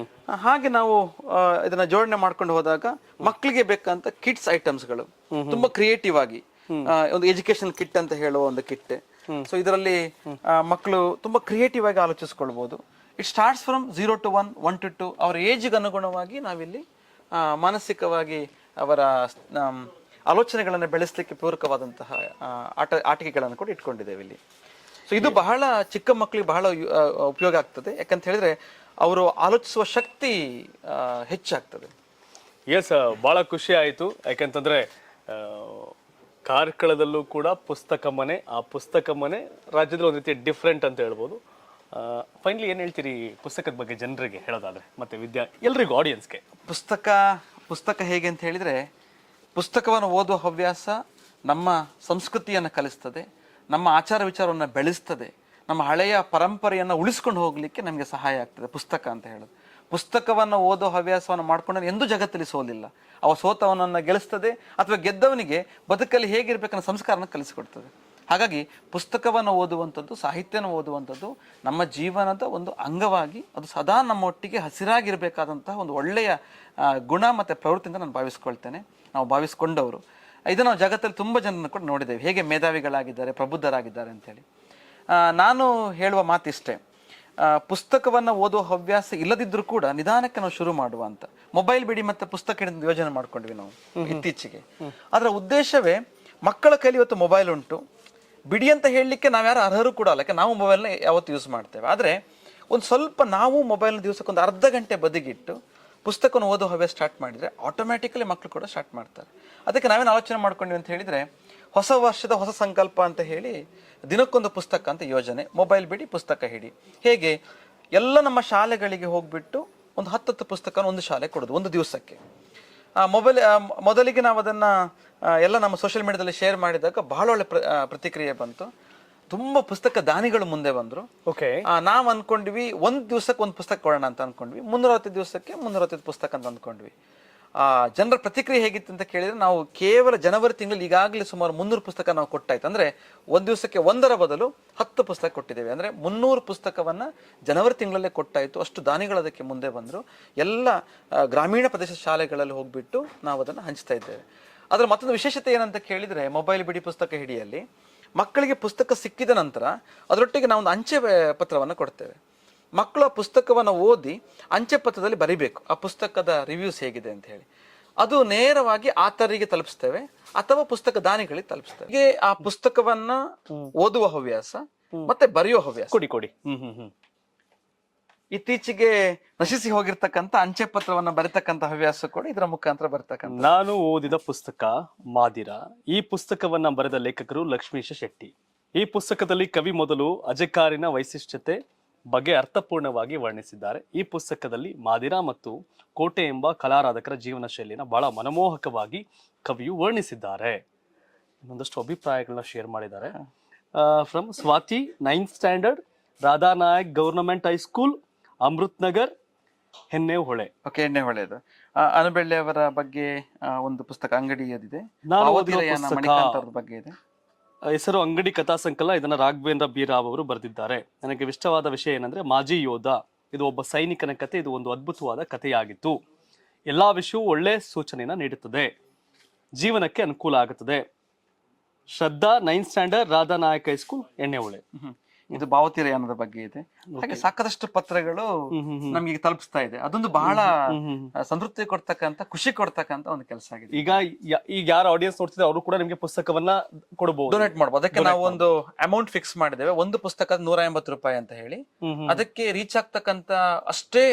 ಹಾಗೆ ನಾವು ಇದನ್ನ ಜೋಡಣೆ ಮಾಡ್ಕೊಂಡು ಹೋದಾಗ ಮಕ್ಕಳಿಗೆ ಬೇಕಂತ ಕಿಟ್ಸ್ ಐಟಮ್ಸ್ಗಳು ತುಂಬಾ ಕ್ರಿಯೇಟಿವ್ ಆಗಿ, ಒಂದು ಎಜುಕೇಶನ್ ಕಿಟ್ ಅಂತ ಹೇಳುವ ಒಂದು ಕಿಟ್. ಸೊ ಇದರಲ್ಲಿ ಮಕ್ಕಳು ತುಂಬಾ ಕ್ರಿಯೇಟಿವ್ ಆಗಿ ಆಲೋಚಿಸ್ಕೊಳ್ಬಹುದು. It starts from 0 to 1, 1 to 2 ಅವರ ಏಜ್ಗೆ ಅನುಗುಣವಾಗಿ ನಾವಿಲ್ಲಿ ಮಾನಸಿಕವಾಗಿ ಅವರ ಆಲೋಚನೆಗಳನ್ನು ಬೆಳೆಸಲಿಕ್ಕೆ ಪೂರಕವಾದಂತಹ ಆಟಿಕೆಗಳನ್ನು ಕೂಡ ಇಟ್ಕೊಂಡಿದ್ದೇವೆ ಇಲ್ಲಿ. ಸೊ ಇದು ಬಹಳ ಚಿಕ್ಕ ಮಕ್ಕಳಿಗೆ ಬಹಳ ಉಪಯೋಗ ಆಗ್ತದೆ. ಯಾಕಂತ ಹೇಳಿದ್ರೆ ಅವರು ಆಲೋಚಿಸುವ ಶಕ್ತಿ ಹೆಚ್ಚಾಗ್ತದೆ. ಎಸ್, ಬಹಳ ಖುಷಿ ಆಯಿತು. ಯಾಕಂತಂದ್ರೆ ಕಾರ್ಕಳದಲ್ಲೂ ಕೂಡ ಪುಸ್ತಕ ಮನೆ, ಆ ಪುಸ್ತಕ ಮನೆ ರಾಜ್ಯದಲ್ಲಿ ಒಂದು ರೀತಿ ಡಿಫ್ರೆಂಟ್ ಅಂತ ಹೇಳ್ಬೋದು. ಫೈನಲಿ ಏನ್ ಹೇಳ್ತೀರಿ ಪುಸ್ತಕದ ಬಗ್ಗೆ ಜನರಿಗೆ ಹೇಳೋದಾದ್ರೆ, ಮತ್ತೆ ಎಲ್ರಿಗೂ ಆಡಿಯನ್ಸ್ಗೆ? ಪುಸ್ತಕ ಹೇಗೆ ಅಂತ ಹೇಳಿದ್ರೆ, ಪುಸ್ತಕವನ್ನು ಓದುವ ಹವ್ಯಾಸ ನಮ್ಮ ಸಂಸ್ಕೃತಿಯನ್ನು ಕಲಿಸ್ತದೆ, ನಮ್ಮ ಆಚಾರ ವಿಚಾರವನ್ನು ಬೆಳೆಸ್ತದೆ, ನಮ್ಮ ಹಳೆಯ ಪರಂಪರೆಯನ್ನು ಉಳಿಸ್ಕೊಂಡು ಹೋಗ್ಲಿಕ್ಕೆ ನಮಗೆ ಸಹಾಯ ಆಗ್ತದೆ ಪುಸ್ತಕ ಅಂತ ಹೇಳೋದು. ಪುಸ್ತಕವನ್ನು ಓದೋ ಹವ್ಯಾಸವನ್ನು ಮಾಡ್ಕೊಂಡ್ರೆ ಎಂದೂ ಜಗತ್ತಲ್ಲಿ ಸೋಲಿಲ್ಲ. ಅವ ಸೋತವನನ್ನು ಗೆಲ್ಲಿಸ್ತದೆ, ಅಥವಾ ಗೆದ್ದವನಿಗೆ ಬದುಕಲ್ಲಿ ಹೇಗಿರ್ಬೇಕನ್ನೋ ಸಂಸ್ಕಾರನ ಕಲಿಸಿಕೊಡ್ತದೆ. ಹಾಗಾಗಿ ಪುಸ್ತಕವನ್ನು ಓದುವಂಥದ್ದು, ಸಾಹಿತ್ಯನ ಓದುವಂಥದ್ದು ನಮ್ಮ ಜೀವನದ ಒಂದು ಅಂಗವಾಗಿ, ಅದು ಸದಾ ನಮ್ಮೊಟ್ಟಿಗೆ ಹಸಿರಾಗಿರ್ಬೇಕಾದಂತಹ ಒಂದು ಒಳ್ಳೆಯ ಗುಣ ಮತ್ತು ಪ್ರವೃತ್ತಿ ಅಂತ ನಾನು ಭಾವಿಸ್ಕೊಳ್ತೇನೆ, ನಾವು ಭಾವಿಸ್ಕೊಂಡವರು. ಇದನ್ನು ನಾವು ಜಗತ್ತಲ್ಲಿ ತುಂಬ ಜನರನ್ನು ಕೂಡ ನೋಡಿದ್ದೇವೆ, ಹೇಗೆ ಮೇಧಾವಿಗಳಾಗಿದ್ದಾರೆ, ಪ್ರಬುದ್ಧರಾಗಿದ್ದಾರೆ ಅಂತೇಳಿ. ನಾನು ಹೇಳುವ ಮಾತಿಷ್ಟೇ, ಪುಸ್ತಕವನ್ನು ಓದುವ ಹವ್ಯಾಸ ಇಲ್ಲದಿದ್ರೂ ಕೂಡ ನಿಧಾನಕ್ಕೆ ನಾವು ಶುರು ಮಾಡುವ ಅಂತ. ಮೊಬೈಲ್ ಬಿಡಿ ಮತ್ತೆ ಪುಸ್ತಕ ಯೋಜನೆ ಮಾಡ್ಕೊಂಡ್ವಿ ನಾವು ಇತ್ತೀಚೆಗೆ. ಅದರ ಉದ್ದೇಶವೇ, ಮಕ್ಕಳ ಕೈಲಿ ಇವತ್ತು ಮೊಬೈಲ್ ಉಂಟು, ಬಿಡಿ ಅಂತ ಹೇಳಲಿಕ್ಕೆ ನಾವ್ಯಾರು ಅರ್ಹರು ಕೂಡ ಅಲ್ಲ, ಯಾಕೆ ನಾವು ಮೊಬೈಲ್ನ ಯಾವತ್ತು ಯೂಸ್ ಮಾಡ್ತೇವೆ. ಆದರೆ ಒಂದು ಸ್ವಲ್ಪ ನಾವು ಮೊಬೈಲ್ನ ದಿವಸಕ್ಕೊಂದು ಅರ್ಧ ಗಂಟೆ ಬದಿಗಿಟ್ಟು ಪುಸ್ತಕವನ್ನು ಓದೋ ಹವ್ಯಾಸ ಸ್ಟಾರ್ಟ್ ಮಾಡಿದರೆ ಆಟೋಮ್ಯಾಟಿಕಲಿ ಮಕ್ಕಳು ಕೂಡ ಸ್ಟಾರ್ಟ್ ಮಾಡ್ತಾರೆ. ಅದಕ್ಕೆ ನಾವೇನು ಆಲೋಚನೆ ಮಾಡ್ಕೊಂಡ್ವಿ ಅಂತ ಹೇಳಿದರೆ, ಹೊಸ ವರ್ಷದ ಹೊಸ ಸಂಕಲ್ಪ ಅಂತ ಹೇಳಿ ದಿನಕ್ಕೊಂದು ಪುಸ್ತಕ ಅಂತ ಯೋಜನೆ. ಮೊಬೈಲ್ ಬಿಡಿ, ಪುಸ್ತಕ ಹಿಡಿ. ಹೇಗೆ ಎಲ್ಲ ನಮ್ಮ ಶಾಲೆಗಳಿಗೆ ಹೋಗ್ಬಿಟ್ಟು ಒಂದು 10 ಪುಸ್ತಕ ಒಂದು ಶಾಲೆ ಕೊಡೋದು ಒಂದು ದಿವಸಕ್ಕೆ. ಮೊದಲಿಗೆ ನಾವು ಅದನ್ನು ಎಲ್ಲ ನಮ್ಮ ಸೋಷಿಯಲ್ ಮೀಡಿಯಾದಲ್ಲಿ ಶೇರ್ ಮಾಡಿದಾಗ ಬಹಳ ಒಳ್ಳೆ ಪ್ರತಿಕ್ರಿಯೆ ಬಂತು. ತುಂಬಾ ಪುಸ್ತಕ ದಾನಿಗಳು ಮುಂದೆ ಬಂದ್ರು. ನಾವು ಅನ್ಕೊಂಡ್ವಿ ಒಂದು ದಿವಸಕ್ಕೆ ಒಂದು ಪುಸ್ತಕ ಕೊಡೋಣ ಅಂತ ಅನ್ಕೊಂಡ್ವಿ. 365 ದಿವಸಕ್ಕೆ 365 ಪುಸ್ತಕ ಅಂತ ಅಂದ್ಕೊಂಡ್ವಿ. ಜನರ ಪ್ರತಿಕ್ರಿಯೆ ಹೇಗಿತ್ತು ಅಂತ ಕೇಳಿದ್ರೆ, ನಾವು ಕೇವಲ ಜನವರಿ ತಿಂಗಳಲ್ಲಿ ಈಗಾಗಲೇ ಸುಮಾರು 300 ಪುಸ್ತಕ ನಾವು ಕೊಟ್ಟಾಯ್ತು. ಅಂದ್ರೆ ಒಂದು ದಿವಸಕ್ಕೆ 1ರ ಬದಲು 10 ಪುಸ್ತಕ ಕೊಟ್ಟಿದ್ದೇವೆ. ಅಂದ್ರೆ 300 ಪುಸ್ತಕವನ್ನ ಜನವರಿ ತಿಂಗಳಲ್ಲೇ ಕೊಟ್ಟಾಯ್ತು. ಅಷ್ಟು ದಾನಿಗಳು ಅದಕ್ಕೆ ಮುಂದೆ ಬಂದ್ರು. ಎಲ್ಲ ಗ್ರಾಮೀಣ ಪ್ರದೇಶದ ಶಾಲೆಗಳಲ್ಲಿ ಹೋಗ್ಬಿಟ್ಟು ನಾವು ಅದನ್ನು ಹಂಚ್ತಾ ಇದ್ದೇವೆ. ಅದರ ಮತ್ತೊಂದು ವಿಶೇಷತೆ ಏನಂತ ಕೇಳಿದ್ರೆ, ಮೊಬೈಲ್ ಬಿಡಿ ಪುಸ್ತಕ ಹಿಡಿಯಲ್ಲಿ ಮಕ್ಕಳಿಗೆ ಪುಸ್ತಕ ಸಿಕ್ಕಿದ ನಂತರ ಅದರೊಟ್ಟಿಗೆ ನಾವು ಒಂದು ಅಂಚೆ ಪತ್ರವನ್ನು ಕೊಡ್ತೇವೆ. ಮಕ್ಕಳು ಆ ಪುಸ್ತಕವನ್ನು ಓದಿ ಅಂಚೆ ಪತ್ರದಲ್ಲಿ ಬರಿಬೇಕು ಆ ಪುಸ್ತಕದ ರಿವ್ಯೂಸ್ ಹೇಗಿದೆ ಅಂತ ಹೇಳಿ. ಅದು ನೇರವಾಗಿ ಆತರಿಗೆ ತಲುಪಿಸ್ತೇವೆ ಅಥವಾ ಪುಸ್ತಕ ದಾನಿಗಳಿಗೆ ತಲುಪಿಸ್ತೇವೆ. ಹೀಗೆ ಆ ಪುಸ್ತಕವನ್ನ ಓದುವ ಹವ್ಯಾಸ ಮತ್ತೆ ಬರೆಯುವ ಹವ್ಯಾಸ ಕೊಡಿ. ಇತ್ತೀಚೆಗೆ ನಶಿಸಿ ಹೋಗಿರ್ತಕ್ಕಂಥ ಅಂಚೆ ಪತ್ರವನ್ನ ಬರೀತಕ್ಕಂಥ ಹವ್ಯಾಸ ಕೂಡ ಇದರ ಮುಖಾಂತರ ಬರ್ತಕ್ಕಂಥ. ನಾನು ಓದಿದ ಪುಸ್ತಕ ಮಾದಿರ. ಈ ಪುಸ್ತಕವನ್ನ ಬರೆದ ಲೇಖಕರು ಲಕ್ಷ್ಮೀಶ ಶೆಟ್ಟಿ. ಈ ಪುಸ್ತಕದಲ್ಲಿ ಕವಿ ಮೊದಲು ಅಜಕಾರಿನ ವೈಶಿಷ್ಟ್ಯತೆ, ಬಗ್ಗೆ ಅರ್ಥಪೂರ್ಣವಾಗಿ ವರ್ಣಿಸಿದ್ದಾರೆ. ಈ ಪುಸ್ತಕದಲ್ಲಿ ಮಾದಿರಾ ಮತ್ತು ಕೋಟೆ ಎಂಬ ಕಲಾರಾಧಕರ ಜೀವನ ಶೈಲಿಯನ್ನು ಬಹಳ ಮನಮೋಹಕವಾಗಿ ಕವಿಯು ವರ್ಣಿಸಿದ್ದಾರೆ. ಇನ್ನೊಂದಷ್ಟು ಅಭಿಪ್ರಾಯಗಳನ್ನ ಶೇರ್ ಮಾಡಿದ್ದಾರೆ. From Swathi, 9th standard, Radhanayak government high school, Amrut Nagar, Hennehole. Okay, ಹೆನ್ನೇಹೊಳೆದು ಅನುಬೆಳ್ಳೆ ಅವರ ಬಗ್ಗೆ ಒಂದು ಪುಸ್ತಕ ಅಂಗಡಿಯದಿದೆ. ನಾನು ಮಣಿಕಾಂತ್ ಅವ್ರ ಬಗ್ಗೆ ಇದೆ. ಹೆಸರು ಅಂಗಡಿ ಕಥಾ ಸಂಕಲ. ಇದನ್ನ ರಾಘವೇಂದ್ರ ಬಿ ರಾವ್ ಅವರು ಬರೆದಿದ್ದಾರೆ. ನನಗೆ ಇಷ್ಟವಾದ ವಿಷಯ ಏನಂದ್ರೆ ಮಾಜಿ ಯೋಧ. ಇದು ಒಬ್ಬ ಸೈನಿಕನ ಕತೆ. ಇದು ಒಂದು ಅದ್ಭುತವಾದ ಕಥೆಯಾಗಿತ್ತು. ಎಲ್ಲಾ ವಿಷಯವೂ ಒಳ್ಳೆ ಸೂಚನೆಯನ್ನ ನೀಡುತ್ತದೆ, ಜೀವನಕ್ಕೆ ಅನುಕೂಲ ಆಗುತ್ತದೆ. ಶ್ರದ್ಧಾ, 9th ಸ್ಟ್ಯಾಂಡರ್ಡ್, ರಾಧಾನಾಯಕ್ ಹೈಸ್ಕೂಲ್, ಎಣ್ಣೆಹೊಳೆ. ಇದು ಭಾವತೀರಯಾನದ ಬಗ್ಗೆ ಇದೆ. ಹಾಗೆ ಸಾಕಷ್ಟು ಪತ್ರಗಳು ನಮ್ಗೆ ಈಗ ತಲುಪಿಸ್ತಾ ಇದೆ. ಅದೊಂದು ಬಹಳ ಸಂತೃಪ್ತಿ ಕೊಡ್ತಕ್ಕಂತ, ಖುಷಿ ಕೊಡ್ತಕ್ಕಂತ ಒಂದು ಕೆಲಸ ಆಗಿದೆ. ಈಗ ಯಾರು ಆಡಿಯನ್ಸ್ ನೋಡ್ತಿದ್ರೆ ಅವರು ಕೂಡ ನಿಮ್ಗೆ ಪುಸ್ತಕವನ್ನ ಕೊಡಬಹುದು, ಡೊನೇಟ್ ಮಾಡಬಹುದು. ಅದಕ್ಕೆ ನಾವು ಒಂದು ಅಮೌಂಟ್ ಫಿಕ್ಸ್ ಮಾಡಿದ್ದೇವೆ. ಒಂದು ಪುಸ್ತಕ 180 ರೂಪಾಯಿ ಅಂತ ಹೇಳಿ. ಅದಕ್ಕೆ ರೀಚ್ ಆಗ್ತಕ್ಕಂತ ಅಷ್ಟೇ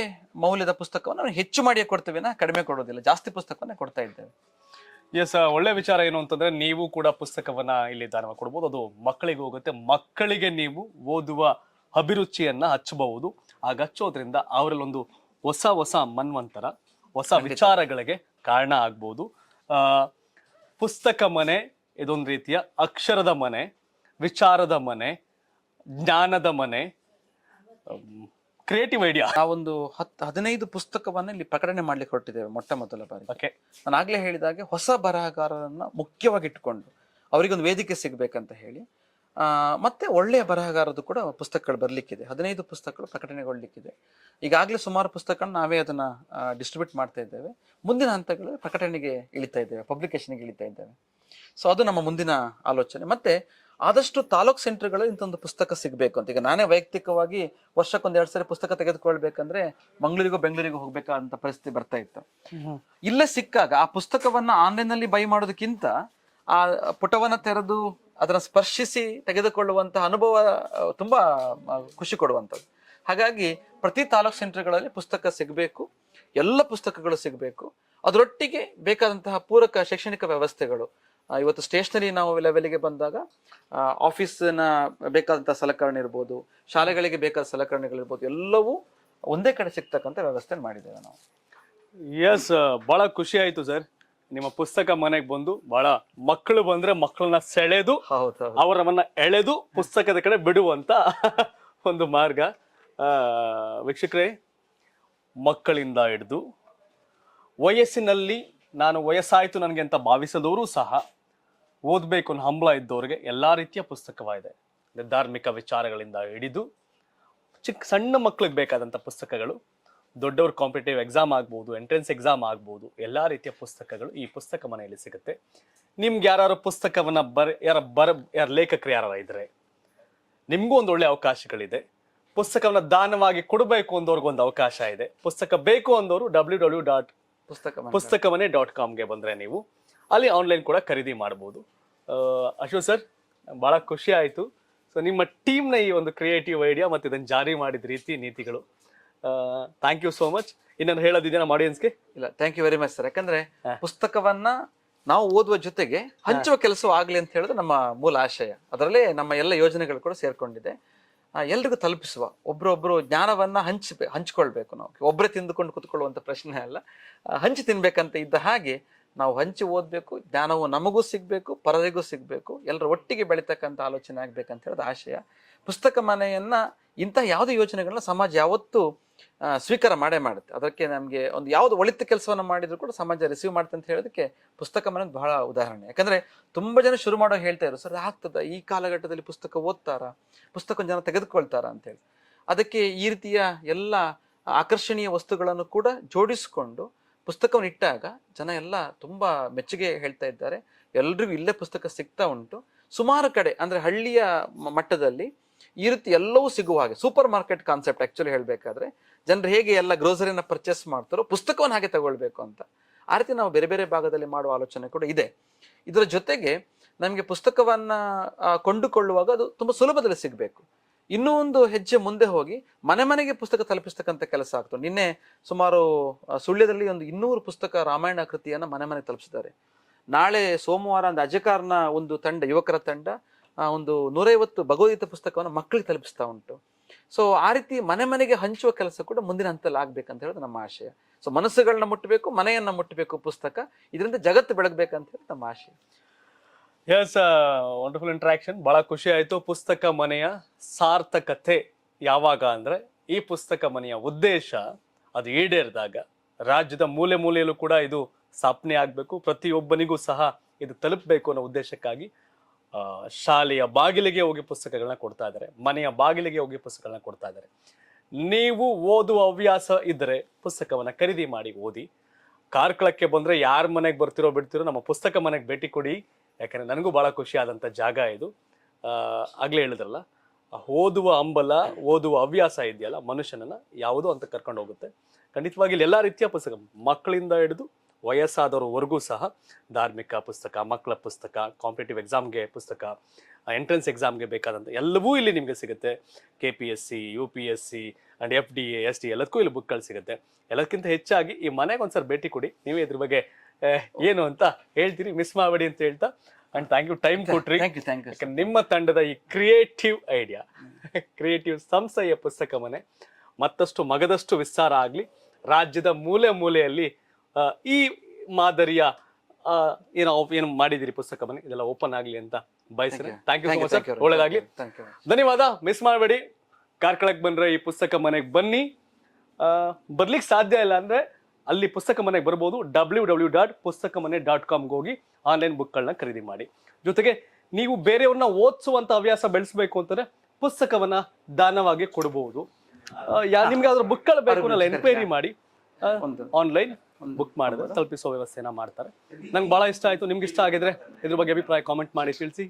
ಮೌಲ್ಯದ ಪುಸ್ತಕವನ್ನು ನಾವು ಹೆಚ್ಚು ಮಾಡಿಯೇ ಕೊಡ್ತೇವೆ, ಕಡಿಮೆ ಕೊಡೋದಿಲ್ಲ. ಜಾಸ್ತಿ ಪುಸ್ತಕವನ್ನ ಕೊಡ್ತಾ ಇದ್ದೇವೆ. ಎಸ್, ಒಳ್ಳೆ ವಿಚಾರ ಏನು ಅಂತಂದ್ರೆ ನೀವು ಕೂಡ ಪುಸ್ತಕವನ್ನ ಇಲ್ಲಿ ದಾನ ಕೊಡ್ಬೋದು. ಅದು ಮಕ್ಕಳಿಗೆ ಹೋಗುತ್ತೆ. ಮಕ್ಕಳಿಗೆ ನೀವು ಓದುವ ಅಭಿರುಚಿಯನ್ನ ಹಚ್ಚಬಹುದು. ಆಗ ಹಚ್ಚೋದ್ರಿಂದ ಅವರಲ್ಲೊಂದು ಹೊಸ ಮನ್ವಂತರ, ಹೊಸ ವಿಚಾರಗಳಿಗೆ ಕಾರಣ ಆಗ್ಬೋದು. ಪುಸ್ತಕ ಮನೆ ಇದೊಂದು ರೀತಿಯ ಅಕ್ಷರದ ಮನೆ, ವಿಚಾರದ ಮನೆ, ಜ್ಞಾನದ ಮನೆ, ಕ್ರಿಯೇಟಿವ್ ಐಡಿಯಾ. ನಾವೊಂದು 10-15 ಪುಸ್ತಕವನ್ನ ಇಲ್ಲಿ ಪ್ರಕಟಣೆ ಮಾಡ್ಲಿಕ್ಕೆ ಹೊರಟಿದ್ದೇವೆ ಮೊಟ್ಟ ಮೊದಲ ಬಾರಿ. ನಾನು ಆಗ್ಲೇ ಹೇಳಿದಾಗೆ ಹೊಸ ಬರಹಗಾರರನ್ನ ಮುಖ್ಯವಾಗಿ ಇಟ್ಟುಕೊಂಡು ಅವರಿಗೊಂದು ವೇದಿಕೆ ಸಿಗ್ಬೇಕಂತ ಹೇಳಿ, ಮತ್ತೆ ಒಳ್ಳೆಯ ಬರಹಗಾರದು ಕೂಡ ಪುಸ್ತಕಗಳು ಬರ್ಲಿಕ್ಕಿದೆ. 15 ಪುಸ್ತಕಗಳು ಪ್ರಕಟಣೆಗೊಳ್ಳಿಕ್ಕಿದೆ. ಈಗಾಗಲೇ ಸುಮಾರು ಪುಸ್ತಕ ನಾವೇ ಅದನ್ನ ಡಿಸ್ಟ್ರಿಬ್ಯೂಟ್ ಮಾಡ್ತಾ ಇದ್ದೇವೆ. ಮುಂದಿನ ಹಂತಗಳು ಪ್ರಕಟಣೆಗೆ ಇಳಿತಾ ಇದ್ದೇವೆ, ಪಬ್ಲಿಕೇಶನ್ಗೆ ಇಳಿತಾ ಇದ್ದೇವೆ. ಸೊ ಅದು ನಮ್ಮ ಮುಂದಿನ ಆಲೋಚನೆ. ಮತ್ತೆ ಆದಷ್ಟು ತಾಲೂಕ್ ಸೆಂಟರ್ಗಳಲ್ಲಿ ಇಂಥೊಂದು ಪುಸ್ತಕ ಸಿಗಬೇಕು ಅಂತ. ಈಗ ನಾನೇ ವೈಯಕ್ತಿಕವಾಗಿ ವರ್ಷಕ್ಕೊಂದ್-2 ಸರಿ ಪುಸ್ತಕ ತೆಗೆದುಕೊಳ್ಬೇಕಂದ್ರೆ ಮಂಗಳೂರಿಗೂ ಬೆಂಗಳೂರಿಗೂ ಹೋಗ್ಬೇಕಂತ ಪರಿಸ್ಥಿತಿ ಬರ್ತಾ ಇತ್ತು. ಇಲ್ಲೇ ಸಿಕ್ಕಾಗ ಆ ಪುಸ್ತಕವನ್ನ ಆನ್ಲೈನ್ ನಲ್ಲಿ ಬೈ ಮಾಡೋದಕ್ಕಿಂತ ಆ ಪುಟವನ್ನ ತೆರೆದು ಅದನ್ನ ಸ್ಪರ್ಶಿಸಿ ತೆಗೆದುಕೊಳ್ಳುವಂತಹ ಅನುಭವ ತುಂಬಾ ಖುಷಿ ಕೊಡುವಂಥದ್ದು. ಹಾಗಾಗಿ ಪ್ರತಿ ತಾಲೂಕ್ ಸೆಂಟರ್ಗಳಲ್ಲಿ ಪುಸ್ತಕ ಸಿಗಬೇಕು, ಎಲ್ಲ ಪುಸ್ತಕಗಳು ಸಿಗಬೇಕು. ಅದರೊಟ್ಟಿಗೆ ಬೇಕಾದಂತಹ ಪೂರಕ ಶೈಕ್ಷಣಿಕ ವ್ಯವಸ್ಥೆಗಳು. ಇವತ್ತು ಸ್ಟೇಷನರಿ ನಾವು ಲೆವೆಲ್ಗೆ ಬಂದಾಗ ಆಫೀಸ್ನ ಬೇಕಾದಂತಹ ಸಲಕರಣೆ ಇರ್ಬೋದು, ಶಾಲೆಗಳಿಗೆ ಬೇಕಾದ ಸಲಕರಣೆಗಳಿರ್ಬೋದು, ಎಲ್ಲವೂ ಒಂದೇ ಕಡೆ ಸಿಗ್ತಕ್ಕಂಥ ವ್ಯವಸ್ಥೆ ಮಾಡಿದ್ದೇವೆ ನಾವು. ಎಸ್, ಬಹಳ ಖುಷಿ ಆಯ್ತು ಸರ್. ನಿಮ್ಮ ಪುಸ್ತಕ ಮನೆಗೆ ಬಂದು ಬಹಳ ಮಕ್ಕಳು ಬಂದ್ರೆ ಮಕ್ಕಳನ್ನ ಸೆಳೆದು ಅವರನ್ನ ಎಳೆದು ಪುಸ್ತಕದ ಕಡೆ ಬಿಡುವಂತ ಒಂದು ಮಾರ್ಗ. ವೀಕ್ಷಕರೇ, ಮಕ್ಕಳಿಂದ ಹಿಡಿದು ವಯಸ್ಸಿನಲ್ಲಿ ನಾನು ವಯಸ್ಸಾಯ್ತು ನನಗೆ ಅಂತ ಭಾವಿಸಿದವರು ಸಹ ಓದಬೇಕು ಅನ್ನೋ ಹಂಬಲ ಇದ್ದವ್ರಿಗೆ ಎಲ್ಲಾ ರೀತಿಯ ಪುಸ್ತಕವಾಗಿದೆ. ಧಾರ್ಮಿಕ ವಿಚಾರಗಳಿಂದ ಹಿಡಿದು ಸಣ್ಣ ಮಕ್ಕಳಿಗೆ ಬೇಕಾದಂಥ ಪುಸ್ತಕಗಳು, ದೊಡ್ಡವ್ರ ಕಾಂಪಿಟೇಟಿವ್ ಎಕ್ಸಾಮ್ ಆಗ್ಬೋದು, ಎಂಟ್ರೆನ್ಸ್ ಎಕ್ಸಾಮ್ ಆಗ್ಬೋದು, ಎಲ್ಲಾ ರೀತಿಯ ಪುಸ್ತಕಗಳು ಈ ಪುಸ್ತಕ ಮನೆಯಲ್ಲಿ ಸಿಗುತ್ತೆ. ನಿಮ್ಗೆ ಯಾರು ಪುಸ್ತಕವನ್ನ ಯಾರ ಲೇಖಕರು ಯಾರು ಇದ್ರೆ ನಿಮ್ಗೂ ಒಂದು ಒಳ್ಳೆ ಅವಕಾಶಗಳಿದೆ. ಪುಸ್ತಕವನ್ನ ದಾನವಾಗಿ ಕೊಡಬೇಕು ಅಂದವ್ರಿಗೊಂದು ಅವಕಾಶ ಇದೆ. ಪುಸ್ತಕ ಬೇಕು ಅಂದವರು www.pustakmane.comಗೆ ಬಂದ್ರೆ ನೀವು ಅಲ್ಲಿ ಆನ್ಲೈನ್ ಕೂಡ ಖರೀದಿ ಮಾಡಬಹುದು. ಅಶೋಕ್ ಸರ್, ಬಹಳ ಖುಷಿ ಆಯ್ತು. ಸೊ ನಿಮ್ಮ ಟೀಮ್ನ ಈ ಒಂದು ಕ್ರಿಯೇಟಿವ್ ಐಡಿಯಾ ಮತ್ತೆ ಇದನ್ನು ಜಾರಿ ಮಾಡಿದ ರೀತಿ ನೀತಿಗಳು, ಥ್ಯಾಂಕ್ ಯು ಸೋ ಮಚ್. ಇನ್ನೊಂದು ಹೇಳೋದಿದೆಯಾ ನಮ್ಮ ಆಡಿಯನ್ಸ್ಗೆ? ಇಲ್ಲ, thank you very much sir. ಯಾಕಂದ್ರೆ ಪುಸ್ತಕವನ್ನ ನಾವು ಓದುವ ಜೊತೆಗೆ ಹಂಚುವ ಕೆಲಸ ಆಗ್ಲಿ ಅಂತ ಹೇಳಿದ್ರೆ ನಮ್ಮ ಮೂಲ ಆಶಯ. ಅದರಲ್ಲೇ ನಮ್ಮ ಎಲ್ಲ ಯೋಜನೆಗಳು ಕೂಡ ಸೇರ್ಕೊಂಡಿದೆ. ಎಲ್ರಿಗೂ ತಲುಪಿಸುವ, ಒಬ್ರೊಬ್ರು ಜ್ಞಾನವನ್ನ ಹಂಚ್ಕೊಳ್ಬೇಕು. ನಾವು ಒಬ್ಬರೇ ತಿಂದುಕೊಂಡು ಕುತ್ಕೊಳ್ಳುವಂತ ಪ್ರಶ್ನೆ ಅಲ್ಲ, ಹಂಚಿ ತಿನ್ಬೇಕಂತ ಇದ್ದ ಹಾಗೆ ನಾವು ಹಂಚಿ ಓದ್ಬೇಕು. ಜ್ಞಾನವು ನಮಗೂ ಸಿಗ್ಬೇಕು, ಪರರಿಗೂ ಸಿಗ್ಬೇಕು, ಎಲ್ಲರ ಒಟ್ಟಿಗೆ ಬೆಳೀತಕ್ಕಂಥ ಆಲೋಚನೆ ಆಗ್ಬೇಕಂತ ಹೇಳೋದು ಆಶಯ. ಪುಸ್ತಕ ಮನೆಯನ್ನ ಇಂತಹ ಯಾವುದೇ ಯೋಜನೆಗಳನ್ನ ಸಮಾಜ ಯಾವತ್ತೂ ಸ್ವೀಕಾರ ಮಾಡೇ ಮಾಡುತ್ತೆ. ಅದಕ್ಕೆ ನಮಗೆ ಒಂದು ಯಾವ್ದು ಒಳಿತ ಕೆಲಸವನ್ನ ಮಾಡಿದ್ರು ಕೂಡ ಸಮಾಜ ರಿಸೀವ್ ಮಾಡುತ್ತೆ ಅಂತ ಹೇಳೋದಕ್ಕೆ ಪುಸ್ತಕ ಮನೆ ಬಹಳ ಉದಾಹರಣೆ. ಯಾಕಂದ್ರೆ ತುಂಬಾ ಜನ ಶುರು ಮಾಡೋ ಹೇಳ್ತಾ ಇದ್ರು, ಸರ್ ಆಗ್ತದ ಈ ಕಾಲಘಟ್ಟದಲ್ಲಿ ಪುಸ್ತಕ ಓದ್ತಾರಾ, ಪುಸ್ತಕ ಜನ ತೆಗೆದುಕೊಳ್ತಾರಾ ಅಂತ ಹೇಳಿ. ಅದಕ್ಕೆ ಈ ರೀತಿಯ ಎಲ್ಲ ಆಕರ್ಷಣೀಯ ವಸ್ತುಗಳನ್ನು ಕೂಡ ಜೋಡಿಸಿಕೊಂಡು ಪುಸ್ತಕವನ್ನು ಇಟ್ಟಾಗ ಜನ ಎಲ್ಲ ತುಂಬಾ ಮೆಚ್ಚುಗೆ ಹೇಳ್ತಾ ಇದ್ದಾರೆ. ಎಲ್ರಿಗೂ ಇಲ್ಲೇ ಪುಸ್ತಕ ಸಿಗ್ತಾ ಉಂಟು. ಸುಮಾರು ಕಡೆ ಅಂದ್ರೆ ಹಳ್ಳಿಯ ಮಟ್ಟದಲ್ಲಿ ಈ ರೀತಿ ಎಲ್ಲವೂ ಸಿಗುವ ಹಾಗೆ ಸೂಪರ್ ಮಾರ್ಕೆಟ್ ಕಾನ್ಸೆಪ್ಟ್ ಆಕ್ಚುಲಿ ಹೇಳ್ಬೇಕಾದ್ರೆ, ಜನರು ಹೇಗೆ ಎಲ್ಲ ಗ್ರೋಸರಿನ ಪರ್ಚೇಸ್ ಮಾಡ್ತಾರೋ ಪುಸ್ತಕವನ್ನು ಹಾಗೆ ತಗೊಳ್ಬೇಕು ಅಂತ, ಆ ರೀತಿ ನಾವು ಬೇರೆ ಬೇರೆ ಭಾಗದಲ್ಲಿ ಮಾಡುವ ಆಲೋಚನೆ ಕೂಡ ಇದೆ. ಇದರ ಜೊತೆಗೆ ನಮಗೆ ಪುಸ್ತಕವನ್ನ ಕೊಂಡುಕೊಳ್ಳುವಾಗ ಅದು ತುಂಬಾ ಸುಲಭದಲ್ಲಿ ಸಿಗಬೇಕು. ಇನ್ನೂ ಒಂದು ಹೆಜ್ಜೆ ಮುಂದೆ ಹೋಗಿ ಮನೆ ಮನೆಗೆ ಪುಸ್ತಕ ತಲುಪಿಸ್ತಕ್ಕಂಥ ಕೆಲಸ ಆಗ್ತದೆ. ನಿನ್ನೆ ಸುಮಾರು ಸುಳ್ಯದಲ್ಲಿ ಒಂದು 200 ಪುಸ್ತಕ ರಾಮಾಯಣ ಕೃತಿಯನ್ನ ಮನೆ ಮನೆಗೆ ತಲುಪಿಸಿದ್ದಾರೆ. ನಾಳೆ ಸೋಮವಾರ ಒಂದು ಅಜಕಾರ್ನ ಒಂದು ತಂಡ, ಯುವಕರ ತಂಡ ಒಂದು 150 ಭಗವದ್ಗೀತೆ ಪುಸ್ತಕವನ್ನು ಮಕ್ಕಳಿಗೆ ತಲುಪಿಸ್ತಾ ಉಂಟು. ಸೊ ಆ ರೀತಿ ಮನೆ ಮನೆಗೆ ಹಂಚುವ ಕೆಲಸ ಕೂಡ ಮುಂದಿನ ಹಂತದಲ್ಲಿ ಆಗ್ಬೇಕಂತ ಹೇಳೋದು ನಮ್ಮ ಆಶಯ. ಸೊ ಮನಸ್ಸುಗಳನ್ನ ಮುಟ್ಟಬೇಕು, ಮನೆಯನ್ನ ಮುಟ್ಟಬೇಕು ಪುಸ್ತಕ, ಇದರಿಂದ ಜಗತ್ತು ಬೆಳಗ್ಬೇಕಂತ ಹೇಳಿ ನಮ್ಮ ಆಶಯ. Yes, wonderful interaction. ಬಹಳ ಖುಷಿ ಆಯ್ತು. ಪುಸ್ತಕ ಮನೆಯ ಸಾರ್ಥಕತೆ ಯಾವಾಗ ಅಂದ್ರೆ, ಈ ಪುಸ್ತಕ ಮನೆಯ ಉದ್ದೇಶ ಅದು ಈಡೇರಿದಾಗ ರಾಜ್ಯದ ಮೂಲೆ ಮೂಲೆಯಲ್ಲೂ ಕೂಡ ಇದು ಸ್ಥಾಪನೆ ಆಗ್ಬೇಕು, ಪ್ರತಿಯೊಬ್ಬನಿಗೂ ಸಹ ಇದು ತಲುಪಬೇಕು ಅನ್ನೋ ಉದ್ದೇಶಕ್ಕಾಗಿ ಶಾಲೆಯ ಬಾಗಿಲಿಗೆ ಹೋಗಿ ಪುಸ್ತಕಗಳನ್ನ ಕೊಡ್ತಾ ಇದ್ದಾರೆ, ಮನೆಯ ಬಾಗಿಲಿಗೆ ಹೋಗಿ ಪುಸ್ತಕಗಳನ್ನ ಕೊಡ್ತಾ ಇದ್ದಾರೆ. ನೀವು ಓದುವ ಹವ್ಯಾಸ ಇದ್ರೆ ಪುಸ್ತಕವನ್ನ ಖರೀದಿ ಮಾಡಿ ಓದಿ. ಕಾರ್ಕಳಕ್ಕೆ ಬಂದ್ರೆ ಯಾರ ಮನೆಗೆ ಬರ್ತಿರೋ ಬಿಡ್ತಿರೋ ನಮ್ಮ ಪುಸ್ತಕ ಮನೆಗೆ ಭೇಟಿ ಕೊಡಿ. ಯಾಕಂದ್ರೆ ನನಗೂ ಬಹಳ ಖುಷಿ ಆದಂತ ಜಾಗ ಇದು. ಆಗ್ಲೇ ಹೇಳಿದ್ರಲ್ಲ, ಓದುವ ಹಂಬಲ, ಓದುವ ಹವ್ಯಾಸ ಇದೆಯಲ್ಲ ಮನುಷ್ಯನನ್ನ ಯಾವುದೋ ಅಂತ ಕರ್ಕೊಂಡು ಹೋಗುತ್ತೆ. ಖಂಡಿತವಾಗಿ ಇಲ್ಲಿ ಎಲ್ಲಾ ರೀತಿಯ ಪುಸ್ತಕ, ಮಕ್ಕಳಿಂದ ಹಿಡಿದು ವಯಸ್ಸಾದವರವರೆಗೂ ಸಹ ಧಾರ್ಮಿಕ ಪುಸ್ತಕ, ಮಕ್ಕಳ ಪುಸ್ತಕ, ಕಾಂಪಿಟೇಟಿವ್ ಎಕ್ಸಾಮ್ಗೆ ಪುಸ್ತಕ, ಎಂಟ್ರೆನ್ಸ್ ಎಕ್ಸಾಮ್ಗೆ ಬೇಕಾದಂಥ ಎಲ್ಲವೂ ಇಲ್ಲಿ ನಿಮಗೆ ಸಿಗುತ್ತೆ. KPSC, UPSC and FDA, SD ಎಲ್ಲದಕ್ಕೂ ಇಲ್ಲಿ ಬುಕ್ಗಳು ಸಿಗುತ್ತೆ. ಎಲ್ಲದಕ್ಕಿಂತ ಹೆಚ್ಚಾಗಿ ಈ ಮನೆಗೆ ಒಂದ್ಸರಿ ಭೇಟಿ ಕೊಡಿ. ನೀವೇ ಇದ್ರ ಬಗ್ಗೆ ಏನು ಅಂತ ಹೇಳ್ತೀರಿ, ಮಿಸ್ ಮಾಡಬೇಡಿ ಅಂತ ಹೇಳ್ತಾ, ಅಂಡ್ ಥ್ಯಾಂಕ್ ಯು, ಟೈಮ್ ಕೊಟ್ರಿ. ಯಾಕಂದ್ರೆ ನಿಮ್ಮ ತಂಡದ ಈ ಕ್ರಿಯೇಟಿವ್ ಐಡಿಯಾ, ಕ್ರಿಯೇಟಿವ್ ಸಂಸ್ಥೆಯ ಪುಸ್ತಕ ಮನೆ ಮತ್ತಷ್ಟು ಮಗದಷ್ಟು ವಿಸ್ತಾರ ಆಗಲಿ. ರಾಜ್ಯದ ಮೂಲೆ ಮೂಲೆಯಲ್ಲಿ ಈ ಮಾದರಿಯ ಏನು ಮಾಡಿದಿರಿ ಪುಸ್ತಕ ಮನೆ, ಇದೆಲ್ಲ ಓಪನ್ ಆಗ್ಲಿ ಅಂತ ಬಯಸ್ರಿ. Thank you so much sir, ಒಳ್ಳೇದಾಗ್ಲಿ, ಧನ್ಯವಾದ. ಮಿಸ್ ಮಾಡಬೇಡಿ, ಕಾರ್ಕಳಕ್ಕೆ ಬಂದ್ರೆ ಈ ಪುಸ್ತಕ ಮನೆಗೆ ಬನ್ನಿ. ಬರ್ಲಿಕ್ಕೆ ಸಾಧ್ಯ ಇಲ್ಲ ಅಂದ್ರೆ ಅಲ್ಲಿ ಪುಸ್ತಕ ಮನೆಗೆ ಬರ್ಬೋದು. www.pustakmane.com ಹೋಗಿ ಆನ್ಲೈನ್ ಬುಕ್ಗಳನ್ನ ಖರೀದಿ ಮಾಡಿ. ಜೊತೆಗೆ ನೀವು ಬೇರೆಯವ್ರನ್ನ ಓದಿಸುವಂತ ಹವ್ಯಾಸ ಬೆಳೆಸಬೇಕು ಅಂತಂದ್ರೆ ಪುಸ್ತಕವನ್ನ ದಾನವಾಗಿ ಕೊಡಬಹುದು. ನಿಮ್ಗೆ ಅದ್ರ ಬುಕ್ಗಳು ಬೇಕು ಅನ್ನಲ್ಲ, ಎನ್ಕ್ವೈರಿ ಮಾಡಿ ಆನ್ಲೈನ್ ಬುಕ್ ಮಾಡಿದ್ರೆ ತಲುಪಿಸೋ ವ್ಯವಸ್ಥೆನ ಮಾಡ್ತಾರೆ. ನಂಗೆ ಬಹಳ ಇಷ್ಟ ಆಯ್ತು. ನಿಮ್ಗೆ ಇಷ್ಟ ಆಗಿದ್ರೆ ಇದ್ರ ಬಗ್ಗೆ ಅಭಿಪ್ರಾಯ ಕಾಮೆಂಟ್ ಮಾಡಿ ತಿಳಿಸಿ.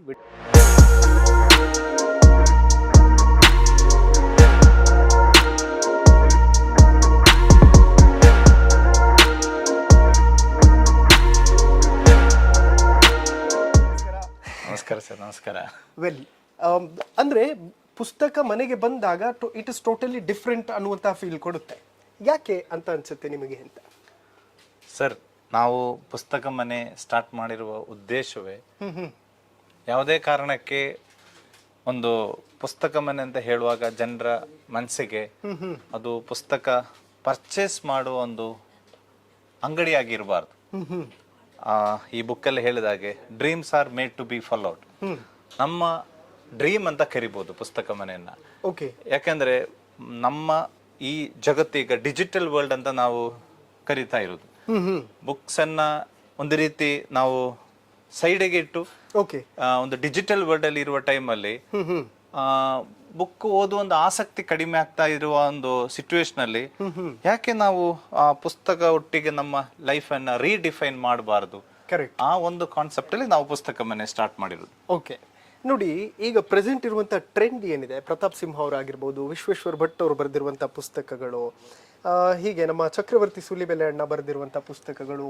ನಮಸ್ಕಾರ ಸರ್. ನಮಸ್ಕಾರ. ವೆಲ್, ಅಂದ್ರೆ ಪುಸ್ತಕ ಮನೆಗೆ ಬಂದಾಗ ಇಟ್ ಇಸ್ ಟೋಟಲಿ ಡಿಫ್ರೆಂಟ್ ಅನ್ನುವಂಥ ಫೀಲ್ ಕೊಡುತ್ತೆ. ಯಾಕೆ ಅಂತ ಅನ್ಸುತ್ತೆ ನಿಮಗೆ ಅಂತ? ಸರ್, ನಾವು ಪುಸ್ತಕ ಮನೆ ಸ್ಟಾರ್ಟ್ ಮಾಡಿರುವ ಉದ್ದೇಶವೇ ಯಾವುದೇ ಕಾರಣಕ್ಕೆ ಒಂದು ಪುಸ್ತಕ ಮನೆ ಅಂತ ಹೇಳುವಾಗ ಜನರ ಮನಸ್ಸಿಗೆ ಅದು ಪುಸ್ತಕ ಪರ್ಚೇಸ್ ಮಾಡುವ ಒಂದು ಅಂಗಡಿಯಾಗಿರಬಾರ್ದು. ಈ ಬುಕ್ಕಲ್ಲಿ ಹೇಳಿದಾಗೆ dreams are made to be followed. ನಮ್ಮ ಡ್ರೀಮ್ ಅಂತ ಕರಿಬಹುದು ಪುಸ್ತಕ ಮನೆಯನ್ನ. ಓಕೆ. ಯಾಕಂದ್ರೆ ನಮ್ಮ ಈ ಜಗತ್ತೀಗ ಡಿಜಿಟಲ್ ವರ್ಲ್ಡ್ ಅಂತ ನಾವು ಕರಿತಾ ಇರೋದು. ಬುಕ್ಸ್ ಅನ್ನ ಒಂದು ರೀತಿ ನಾವು ಸೈಡಿಗೆ ಇಟ್ಟು ಒಂದು ಡಿಜಿಟಲ್ ವರ್ಲ್ಡ್ ಅಲ್ಲಿ ಇರುವ ಟೈಮಲ್ಲಿ ಬುಕ್ ಓದುವ ಒಂದು ಆಸಕ್ತಿ ಕಡಿಮೆ ಆಗ್ತಾ ಇರುವ ಒಂದು ಸಿಚುವೇಶನ್ ಅಲ್ಲಿ ಯಾಕೆ ನಾವು ಆ ಪುಸ್ತಕ ಒಟ್ಟಿಗೆ ನಮ್ಮ ಲೈಫ್ ಅನ್ನ ರೀಡಿಫೈನ್ ಮಾಡಬಾರದು? ಕರೆಕ್ಟ್. ಆ ಒಂದು ಕಾನ್ಸೆಪ್ಟ್ ಅಲ್ಲಿ ನಾವು ಪುಸ್ತಕ ಮನೆ ಸ್ಟಾರ್ಟ್ ಮಾಡಿರೋದು. ಓಕೆ. ನೋಡಿ, ಈಗ ಪ್ರೆಸೆಂಟ್ ಇರುವಂಥ ಟ್ರೆಂಡ್ ಏನಿದೆ, ಪ್ರತಾಪ್ ಸಿಂಹ ಅವರಾಗಿರ್ಬೋದು, ವಿಶ್ವೇಶ್ವರ ಭಟ್ ಅವರು ಬರೆದಿರುವಂಥ ಪುಸ್ತಕಗಳು, ಹೀಗೆ ನಮ್ಮ ಚಕ್ರವರ್ತಿ ಸೂಲಿಬೆಲೆ ಅಣ್ಣ ಬರೆದಿರುವಂಥ ಪುಸ್ತಕಗಳು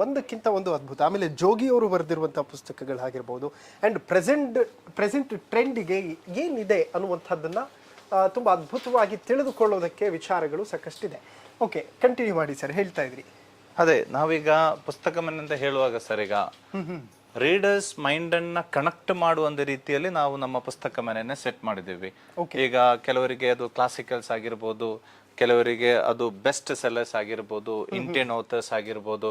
ಒಂದಕ್ಕಿಂತ ಒಂದು ಅದ್ಭುತ. ಆಮೇಲೆ ಜೋಗಿ ಅವರು ಬರೆದಿರುವಂಥ ಪುಸ್ತಕಗಳು ಆಗಿರ್ಬೋದು. ಆ್ಯಂಡ್ ಪ್ರೆಸೆಂಟ್ ಟ್ರೆಂಡಿಗೆ ಏನಿದೆ ಅನ್ನುವಂಥದ್ದನ್ನು ತುಂಬ ಅದ್ಭುತವಾಗಿ ತಿಳಿದುಕೊಳ್ಳೋದಕ್ಕೆ ವಿಚಾರಗಳು ಸಾಕಷ್ಟಿದೆ. ಓಕೆ, ಕಂಟಿನ್ಯೂ ಮಾಡಿ ಸರ್, ಹೇಳ್ತಾ ಇದ್ರಿ. ಅದೇ, ನಾವೀಗ ಪುಸ್ತಕ ಮನೆ ಅಂತ ಹೇಳುವಾಗ ಸರ್, ಈಗ ರೀಡರ್ಸ್ ಮೈಂಡ್ ಅನ್ನ ಕನೆಕ್ಟ್ ಮಾಡುವ ರೀತಿಯಲ್ಲಿ ನಾವು ನಮ್ಮ ಪುಸ್ತಕ ಮನೆಯನ್ನ ಸೆಟ್ ಮಾಡಿದ್ದೀವಿ. ಈಗ ಕೆಲವರಿಗೆ ಅದು ಕ್ಲಾಸಿಕಲ್ಸ್ ಆಗಿರ್ಬೋದು, ಕೆಲವರಿಗೆ ಅದು ಬೆಸ್ಟ್ ಸೆಲ್ಲರ್ಸ್ ಆಗಿರ್ಬೋದು, ಇಂಡಿಯನ್ ಆಥರ್ಸ್ ಆಗಿರ್ಬೋದು.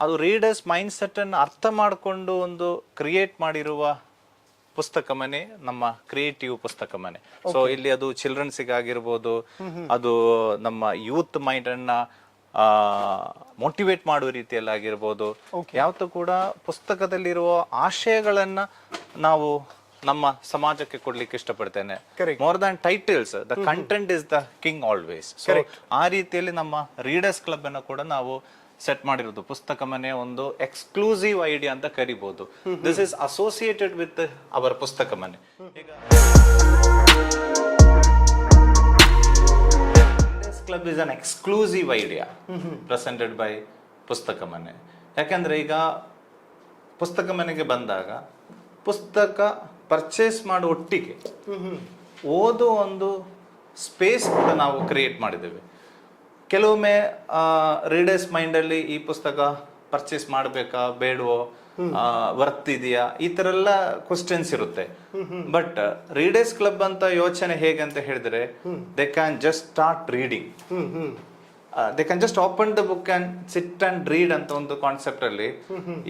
ಅದು ರೀಡರ್ಸ್ ಮೈಂಡ್ ಸೆಟ್ ಅನ್ನು ಅರ್ಥ ಮಾಡಿಕೊಂಡು ಒಂದು ಕ್ರಿಯೇಟ್ ಮಾಡಿರುವ ಪುಸ್ತಕ ಮನೆ ನಮ್ಮ ಕ್ರಿಯೇಟಿವ್ ಪುಸ್ತಕ ಮನೆ. ಸೊ ಇಲ್ಲಿ ಅದು ಚಿಲ್ಡ್ರನ್ಸಿಗೆ ಆಗಿರ್ಬೋದು, ಅದು ನಮ್ಮ ಯೂತ್ ಮೈಂಡ್ ಅನ್ನ ಮೋಟಿವೇಟ್ ಮಾಡುವ ರೀತಿಯಲ್ಲಿ ಆಗಿರ್ಬೋದು. ಯಾವತ್ತೂ ಕೂಡ ಪುಸ್ತಕದಲ್ಲಿರುವ ಆಶಯಗಳನ್ನ ನಾವು ನಮ್ಮ ಸಮಾಜಕ್ಕೆ ಕೊಡ್ಲಿಕ್ಕೆ ಇಷ್ಟಪಡ್ತೇನೆ. More than titles, the content is the king always. So ಆ ರೀತಿಯಲ್ಲಿ ನಮ್ಮ ರೀಡರ್ಸ್ ಕ್ಲಬ್ ಅನ್ನು ಕೂಡ ನಾವು ಸೆಟ್ ಮಾಡಿರೋದು. ಪುಸ್ತಕ ಮನೆ ಒಂದು ಎಕ್ಸ್ಕ್ಲೂಸಿವ್ ಐಡಿಯಾ ಅಂತ ಕರಿಬಹುದು. This is associated with our ಪುಸ್ತಕ ಮನೆ. Club is an exclusive idea presented by ಪುಸ್ತಕ ಮನೆ. ಯಾಕಂದ್ರೆ ಈಗ ಪುಸ್ತಕ ಮನೆಗೆ ಬಂದಾಗ ಪುಸ್ತಕ ಪರ್ಚೇಸ್ ಮಾಡುವ ಒಟ್ಟಿಗೆ ಓದೋ ಒಂದು ಸ್ಪೇಸ್ ಕೂಡ ನಾವು ಕ್ರಿಯೇಟ್ ಮಾಡಿದ್ದೇವೆ. ಕೆಲವೊಮ್ಮೆ ರೀಡರ್ಸ್ ಮೈಂಡ್ ಅಲ್ಲಿ ಈ ಪುಸ್ತಕ ಪರ್ಚೇಸ್ ಮಾಡಬೇಕಾ ಬೇಡವೋ ವರ್ತ್ ಇದೆಯಾ, ಈ ತರ ಎಲ್ಲ ಕ್ವಶನ್ಸ್ ಇರುತ್ತೆ. ಬಟ್ ರೀಡರ್ಸ್ ಕ್ಲಬ್ ಅಂತ ಯೋಚನೆ ಹೇಗೆ ಅಂತ ಹೇಳಿದ್ರೆ, they can just start reading, they can just open the book and sit and read ಅಂತ ಒಂದು ಕಾನ್ಸೆಪ್ಟ್ ಅಲ್ಲಿ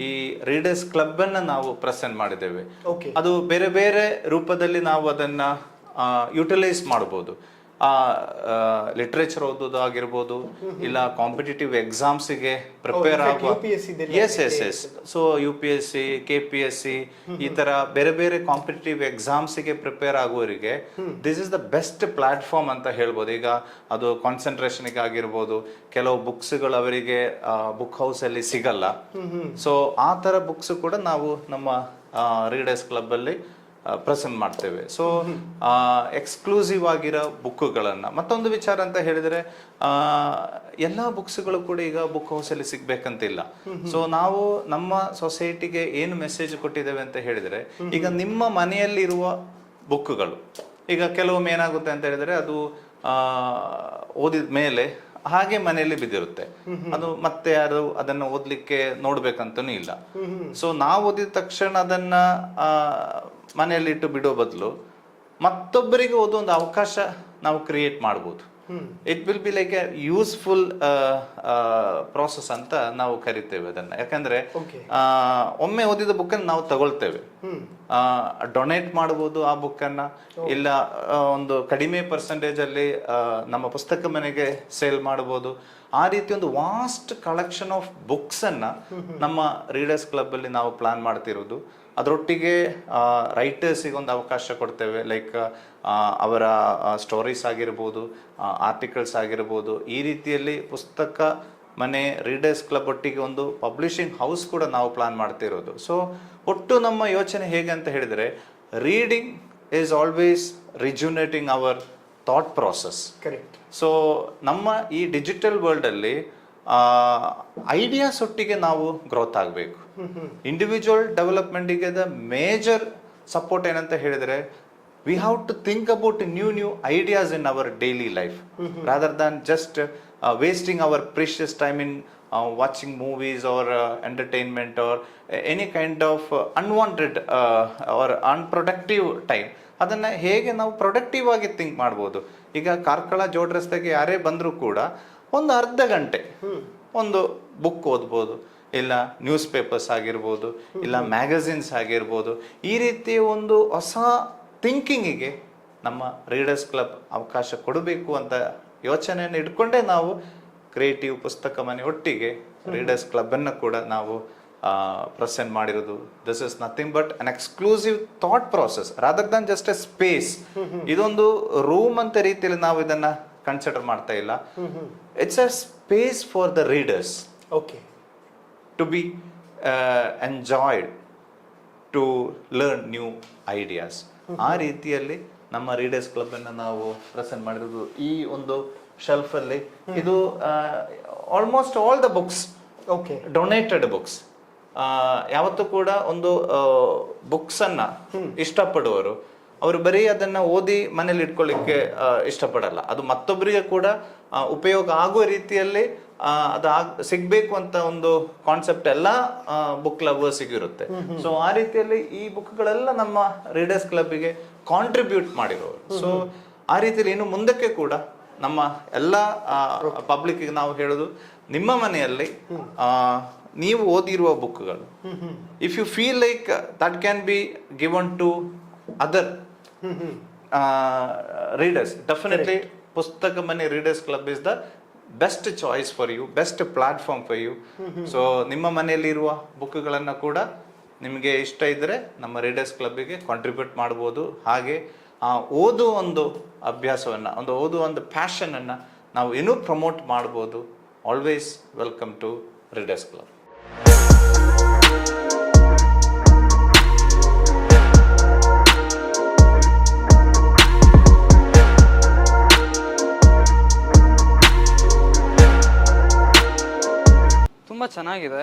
ಈ ರೀಡರ್ಸ್ ಕ್ಲಬ್ ಅನ್ನ ನಾವು ಪ್ರೆಸೆಂಟ್ ಮಾಡಿದ್ದೇವೆ. ಅದು ಬೇರೆ ಬೇರೆ ರೂಪದಲ್ಲಿ ನಾವು ಅದನ್ನ ಯುಟಿಲೈಸ್ ಮಾಡಬಹುದು. ಲಿಟ್ರೇಚರ್ ಓದೋದು ಆಗಿರ್ಬೋದು, ಇಲ್ಲ ಕಾಂಪಿಟೇಟಿವ್ ಎಕ್ಸಾಮ್ಸ್ಗೆ ಪ್ರಿಪೇರ್ ಆಗುವ, ಎಸ್ ಸೊ UPSC KPSC ಈ ತರ ಬೇರೆ ಬೇರೆ ಕಾಂಪಿಟೇಟಿವ್ ಎಕ್ಸಾಮ್ಸ್ಗೆ ಪ್ರಿಪೇರ್ ಆಗುವವರಿಗೆ this is the best platform ಅಂತ ಹೇಳ್ಬೋದು. ಈಗ ಅದು ಕಾನ್ಸಂಟ್ರೇಷನ್ಗೆ ಆಗಿರ್ಬೋದು, ಕೆಲವು ಬುಕ್ಸ್ಗಳು ಅವರಿಗೆ ಬುಕ್ ಹೌಸ್ ಅಲ್ಲಿ ಸಿಗಲ್ಲ, ಸೊ ಆ ತರ ಬುಕ್ಸ್ ಕೂಡ ನಾವು ನಮ್ಮ ರೀಡರ್ಸ್ ಕ್ಲಬ್ ಅಲ್ಲಿ ಪ್ರೆಸೆಂಟ್ ಮಾಡ್ತೇವೆ. ಸೊ ಎಕ್ಸ್ಕ್ಲೂಸಿವ್ ಆಗಿರೋ ಬುಕ್ಗಳನ್ನ, ಮತ್ತೊಂದು ವಿಚಾರ ಅಂತ ಹೇಳಿದ್ರೆ ಎಲ್ಲಾ ಬುಕ್ಸ್ಗಳು ಕೂಡ ಈಗ ಬುಕ್ ಹೌಸ್ ಅಲ್ಲಿ ಸಿಗ್ಬೇಕಂತಿಲ್ಲ. ಸೊ ನಾವು ನಮ್ಮ ಸೊಸೈಟಿಗೆ ಏನು ಮೆಸೇಜ್ ಕೊಟ್ಟಿದ್ದೇವೆ ಅಂತ ಹೇಳಿದ್ರೆ, ಈಗ ನಿಮ್ಮ ಮನೆಯಲ್ಲಿರುವ ಬುಕ್ಗಳು ಈಗ ಕೆಲವೊಮ್ಮೆ ಏನಾಗುತ್ತೆ ಅಂತ ಹೇಳಿದ್ರೆ ಅದು ಓದಿದ ಮೇಲೆ ಹಾಗೆ ಮನೆಯಲ್ಲಿ ಬಿದ್ದಿರುತ್ತೆ, ಅದು ಮತ್ತೆ ಯಾರು ಅದನ್ನ ಓದ್ಲಿಕ್ಕೆ ನೋಡ್ಬೇಕಂತನೂ ಇಲ್ಲ. ಸೊ ನಾವು ಓದಿದ ತಕ್ಷಣ ಅದನ್ನ ಮನೆಯಲ್ಲಿ ಇಟ್ಟು ಬಿಡೋ ಬದಲು ಮತ್ತೊಬ್ಬರಿಗೆ ಓದೋ ಒಂದು ಅವಕಾಶ ನಾವು ಕ್ರಿಯೇಟ್ ಮಾಡ್ಬೋದು. It will be like A useful process ಅಂತ ನಾವು ಕರಿತೇವೆ ಅದನ್ನ. ಯಾಕಂದ್ರೆ ಒಮ್ಮೆ ಓದಿದ ಬುಕ್ ಅನ್ನು ನಾವು ತಗೊಳ್ತೇವೆ, ಡೊನೇಟ್ ಮಾಡಬಹುದು ಆ ಬುಕ್ ಅನ್ನ, ಇಲ್ಲ ಒಂದು ಕಡಿಮೆ ಪರ್ಸೆಂಟೇಜ್ ಅಲ್ಲಿ ನಮ್ಮ ಪುಸ್ತಕ ಮನೆಗೆ ಸೇಲ್ ಮಾಡಬಹುದು. ಆ ರೀತಿ ಒಂದು ವಾಸ್ಟ್ ಕಲೆಕ್ಷನ್ ಆಫ್ ಬುಕ್ಸ್ ಅನ್ನ ನಮ್ಮ ರೀಡರ್ಸ್ ಕ್ಲಬ್ ಅಲ್ಲಿ ನಾವು ಪ್ಲಾನ್ ಮಾಡ್ತಿರೋದು. ಅದರೊಟ್ಟಿಗೆ ರೈಟರ್ಸಿಗೆ ಒಂದು ಅವಕಾಶ ಕೊಡ್ತೇವೆ, ಲೈಕ್ ಅವರ ಸ್ಟೋರೀಸ್ ಆಗಿರ್ಬೋದು, ಆರ್ಟಿಕಲ್ಸ್ ಆಗಿರ್ಬೋದು. ಈ ರೀತಿಯಲ್ಲಿ ಪುಸ್ತಕ ಮನೆ ರೀಡರ್ಸ್ ಕ್ಲಬ್ ಒಟ್ಟಿಗೆ ಒಂದು ಪಬ್ಲಿಷಿಂಗ್ ಹೌಸ್ ಕೂಡ ನಾವು ಪ್ಲಾನ್ ಮಾಡ್ತಿರೋದು. ಸೊ ಒಟ್ಟು ನಮ್ಮ ಯೋಚನೆ ಹೇಗೆ ಅಂತ ಹೇಳಿದ್ರೆ, reading is always rejuvenating our thought process. Correct. So ನಮ್ಮ ಈ ಡಿಜಿಟಲ್ ವರ್ಲ್ಡ್ ಅಲ್ಲಿ ಐಡಿಯಾಸ್ ಒಟ್ಟಿಗೆ ನಾವು ಗ್ರೋತ್ ಆಗಬೇಕು. ಇಂಡಿವಿಜುವಲ್ ಡೆವಲಪ್ಮೆಂಟಿಗೆ ದ ಮೇಜರ್ ಸಪೋರ್ಟ್ ಏನಂತ ಹೇಳಿದ್ರೆ, we have to think about new ideas in our daily life rather than just wasting our precious time in watching movies or entertainment or any kind of unwanted or unproductive time. ಅದನ್ನ ಹೇಗೆ ನಾವು ಪ್ರೊಡಕ್ಟಿವ್ ಆಗಿ ಥಿಂಕ್ ಮಾಡ್ಬೋದು. ಈಗ ಕಾರ್ಕಳ ಜೋಡ್ ರಸ್ತೆಗೆ ಯಾರೇ ಬಂದರೂ ಕೂಡ ಒಂದು ಅರ್ಧ ಗಂಟೆ ಒಂದು ಬುಕ್ ಓದ್ಬೋದು, ಇಲ್ಲ ನ್ಯೂಸ್ ಪೇಪರ್ಸ್ ಆಗಿರ್ಬೋದು, ಇಲ್ಲ ಮ್ಯಾಗಝಿನ್ಸ್ ಆಗಿರ್ಬೋದು. ಈ ರೀತಿ ಒಂದು ಹೊಸ ಥಿಂಕಿಂಗಿಗೆ ನಮ್ಮ ರೀಡರ್ಸ್ ಕ್ಲಬ್ ಅವಕಾಶ ಕೊಡಬೇಕು ಅಂತ ಯೋಚನೆಯನ್ನು ಇಟ್ಕೊಂಡೇ ನಾವು ಕ್ರಿಯೇಟಿವ್ ಪುಸ್ತಕ ಮನೆ ಒಟ್ಟಿಗೆ ರೀಡರ್ಸ್ ಕ್ಲಬ್ ಅನ್ನು ಕೂಡ ನಾವು ಪ್ರೆಸೆಂಟ್ ಮಾಡಿರೋದು. This is nothing but an exclusive thought process rather than just a space. ಇದೊಂದು ರೂಮ್ ಅಂತ ರೀತಿಯಲ್ಲಿ ನಾವು ಇದನ್ನ ಕನ್ಸಿಡರ್ ಮಾಡ್ತಾ ಇಲ್ಲ. It's a space for the readers to be enjoyed, to learn new ideas. ಆ ರೀತಿಯಲ್ಲಿ ನಮ್ಮ ರೀಡರ್ಸ್ ಕ್ಲಬ್ ಅನ್ನು ನಾವು ಪ್ರೆಸೆಂಟ್ ಮಾಡಿರೋದು. ಈ ಒಂದು ಶೆಲ್ಫ್ ಅಲ್ಲಿ ಇದು almost all the books, donated books. ಯಾವತ್ತೂ ಕೂಡ ಒಂದು ಬುಕ್ಸ್ ಅನ್ನ ಇಷ್ಟಪಡುವವರು ಅವರು ಬರೀ ಅದನ್ನ ಓದಿ ಮನೇಲಿ ಇಟ್ಕೊಳ್ಳಿಕ್ಕೆ ಇಷ್ಟಪಡಲ್ಲ. ಅದು ಮತ್ತೊಬ್ಬರಿಗೆ ಕೂಡ ಉಪಯೋಗ ಆಗುವ ರೀತಿಯಲ್ಲಿ ಅದು ಸಿಗ್ಬೇಕು ಅಂತ ಒಂದು ಕಾನ್ಸೆಪ್ಟ್ ಎಲ್ಲ ಬುಕ್ ಲವರ್ಸಿಗೆ ಇರುತ್ತೆ. ಸೊ ಆ ರೀತಿಯಲ್ಲಿ ಈ ಬುಕ್ಗಳೆಲ್ಲ ನಮ್ಮ ರೀಡರ್ಸ್ ಕ್ಲಬ್ಗೆ ಕಾಂಟ್ರಿಬ್ಯೂಟ್ ಮಾಡಿರೋರು. ಸೊ ಆ ರೀತಿಯಲ್ಲಿ ಇನ್ನು ಮುಂದಕ್ಕೆ ಕೂಡ ನಮ್ಮ ಎಲ್ಲ ಪಬ್ಲಿಕ್ ನಾವು ಹೇಳೋದು, ನಿಮ್ಮ ಮನೆಯಲ್ಲಿ ನೀವು ಓದಿರುವ ಬುಕ್ಗಳು, if you feel like that can be given to other readers, definitely ಪುಸ್ತಕ ಮನೆ readers club is the best choice for you, best platform for you. So ನಿಮ್ಮ ಮನೆಯಲ್ಲಿರುವ ಬುಕ್ಗಳನ್ನು ಕೂಡ ನಿಮಗೆ ಇಷ್ಟ ಇದ್ದರೆ ನಮ್ಮ ರೀಡರ್ಸ್ ಕ್ಲಬ್ಗೆ ಕಾಂಟ್ರಿಬ್ಯೂಟ್ ಮಾಡ್ಬೋದು. ಹಾಗೆ ಓದುವ ಒಂದು ಅಭ್ಯಾಸವನ್ನು, ಓದುವ ಒಂದು ಪ್ಯಾಷನನ್ನು ನಾವು ಇನ್ನೂ ಪ್ರಮೋಟ್ ಮಾಡ್ಬೋದು. Always welcome to readers club. ತುಂಬ ಚೆನ್ನಾಗಿದೆ.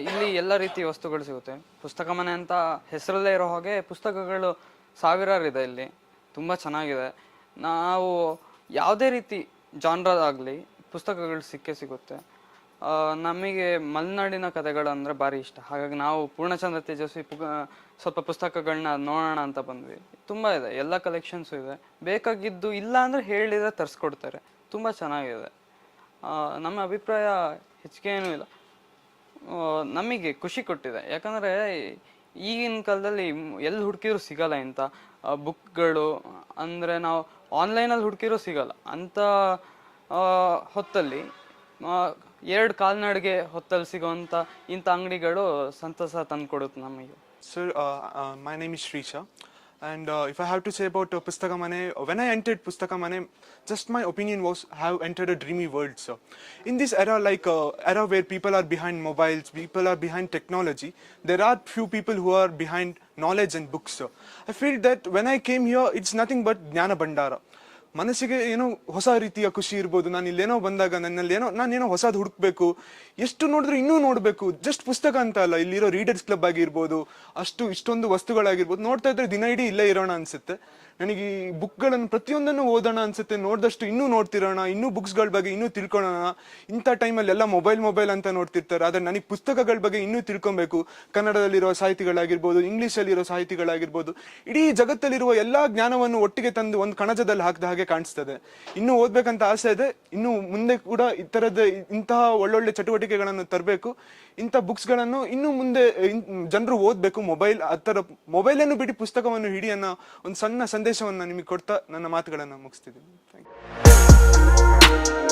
ಇಲ್ಲಿ ಎಲ್ಲ ರೀತಿಯ ವಸ್ತುಗಳು ಸಿಗುತ್ತೆ. ಪುಸ್ತಕ ಮನೆ ಅಂತ ಹೆಸರಲ್ಲೇ ಇರೋ ಹಾಗೆ ಪುಸ್ತಕಗಳು ಸಾವಿರಾರು ಇದೆ ಇಲ್ಲಿ. ತುಂಬ ಚೆನ್ನಾಗಿದೆ. ನಾವು ಯಾವುದೇ ರೀತಿ ಜಾನ್ರದಾಗಲಿ ಪುಸ್ತಕಗಳು ಸಿಕ್ಕೇ ಸಿಗುತ್ತೆ. ನಮಗೆ ಮಲೆನಾಡಿನ ಕಥೆಗಳು ಅಂದರೆ ಭಾರಿ ಇಷ್ಟ. ಹಾಗಾಗಿ ನಾವು ಪೂರ್ಣಚಂದ್ರ ತೇಜಸ್ವಿ ಸ್ವಲ್ಪ ಪುಸ್ತಕಗಳನ್ನ ನೋಡೋಣ ಅಂತ ಬಂದ್ವಿ. ತುಂಬ ಇದೆ, ಎಲ್ಲ ಕಲೆಕ್ಷನ್ಸು ಇದೆ. ಬೇಕಾಗಿದ್ದು ಇಲ್ಲ ಅಂದರೆ ಹೇಳಿದರೆ ತರಿಸ್ಕೊಡ್ತಾರೆ. ತುಂಬ ಚೆನ್ನಾಗಿದೆ. ನಮ್ಮ ಅಭಿಪ್ರಾಯ ಹೆಚ್ಚಿಗೆ ಏನೂ ಇಲ್ಲ, ನಮಗೆ ಖುಷಿ ಕೊಟ್ಟಿದೆ. ಯಾಕಂದರೆ ಈಗಿನ ಕಾಲದಲ್ಲಿ ಎಲ್ಲಿ ಹುಡುಕಿದ್ರು ಸಿಗಲ್ಲ ಇಂಥ ಬುಕ್ಗಳು. ಅಂದರೆ ನಾವು ಆನ್ಲೈನಲ್ಲಿ ಹುಡುಕಿರೋ ಸಿಗಲ್ಲ ಅಂಥ ಹೊತ್ತಲ್ಲಿ. 2 ಕಾಲ್ನಡಿಗೆ ಹೊತ್ತಲ್ಲಿ ಸಿಗೋವಂಥ ಇಂಥ ಅಂಗಡಿಗಳು ಸಂತಸ ತಂದುಕೊಡುತ್ತೆ ನಮಗೆ. Sir, my name is Shrisha, and if I have to say about Pustaka Mane, when I entered Pustaka Mane, just my opinion was I have entered a dreamy world, sir. In this era, era where people are behind mobiles, people are behind technology, there are few people who are behind knowledge and books, sir. I feel that when I came here, it's nothing but Jnana Bandara. ಮನಸ್ಸಿಗೆ ಏನೋ ಹೊಸ ರೀತಿಯ ಖುಷಿ ಇರ್ಬೋದು. ನಾನು ಇಲ್ಲೇನೋ ಬಂದಾಗ ನಾನೇನೋ ಹೊಸದು ಹುಡುಕ್ಬೇಕು, ಎಷ್ಟು ನೋಡಿದ್ರೆ ಇನ್ನೂ ನೋಡಬೇಕು. ಜಸ್ಟ್ ಪುಸ್ತಕ ಅಂತ ಅಲ್ಲ, ಇಲ್ಲಿರೋ ರೀಡರ್ಸ್ ಕ್ಲಬ್ ಆಗಿರ್ಬೋದು, ಇಷ್ಟೊಂದು ವಸ್ತುಗಳಾಗಿರ್ಬೋದು, ನೋಡ್ತಾ ಇದ್ರೆ ದಿನ ಇಡೀ ಇಲ್ಲೇ ಇರೋಣ ಅನ್ಸುತ್ತೆ. ನನಗೆ ಈ ಬುಕ್ಗಳನ್ನು ಪ್ರತಿಯೊಂದನ್ನು ಓದೋಣ ಅನ್ಸುತ್ತೆ. ನೋಡಿದಷ್ಟು ಇನ್ನೂ ನೋಡ್ತಿರೋಣ, ಇನ್ನೂ ಬುಕ್ಸ್ಗಳ ಬಗ್ಗೆ ಇನ್ನೂ ತಿಳ್ಕೊಳ್ಳೋಣ. ಇಂಥ ಟೈಮಲ್ಲಿ ಎಲ್ಲ ಮೊಬೈಲ್ ಅಂತ ನೋಡ್ತಿರ್ತಾರೆ. ಆದರೆ ನನಗೆ ಪುಸ್ತಕಗಳ ಬಗ್ಗೆ ಇನ್ನೂ ತಿಳ್ಕೊಬೇಕು. ಕನ್ನಡದಲ್ಲಿರೋ ಸಾಹಿತಿಗಳಾಗಿರ್ಬೋದು, ಇಂಗ್ಲೀಷಲ್ಲಿರೋ ಸಾಹಿತಿಗಳಾಗಿರ್ಬೋದು, ಇಡೀ ಜಗತ್ತಲ್ಲಿರುವ ಎಲ್ಲಾ ಜ್ಞಾನವನ್ನು ಒಟ್ಟಿಗೆ ತಂದು ಒಂದು ಕಣಜದಲ್ಲಿ ಹಾಕಿದ ಹಾಗೆ ಕಾಣಿಸ್ತದೆ. ಇನ್ನೂ ಓದ್ಬೇಕಂತ ಆಸೆ ಇದೆ. ಇನ್ನು ಮುಂದೆ ಕೂಡ ಇಂತಹ ಒಳ್ಳೊಳ್ಳೆ ಚಟುವಟಿಕೆಗಳನ್ನು ತರಬೇಕು. ಇಂಥ ಬುಕ್ಸ್ಗಳನ್ನು ಇನ್ನು ಮುಂದೆ ಜನರು ಓದಬೇಕು. ಮೊಬೈಲನ್ನು ಬಿಡಿ ಪುಸ್ತಕವನ್ನು ಹಿಡಿ ಅನ್ನೋ ಒಂದು ಸಣ್ಣ ಸಂದೇಶವನ್ನು ನಿಮಗೆ ಕೊಡ್ತಾ ನನ್ನ ಮಾತುಗಳನ್ನು ಮುಗಿಸ್ತಿದ್ದೀನಿ. Thank you.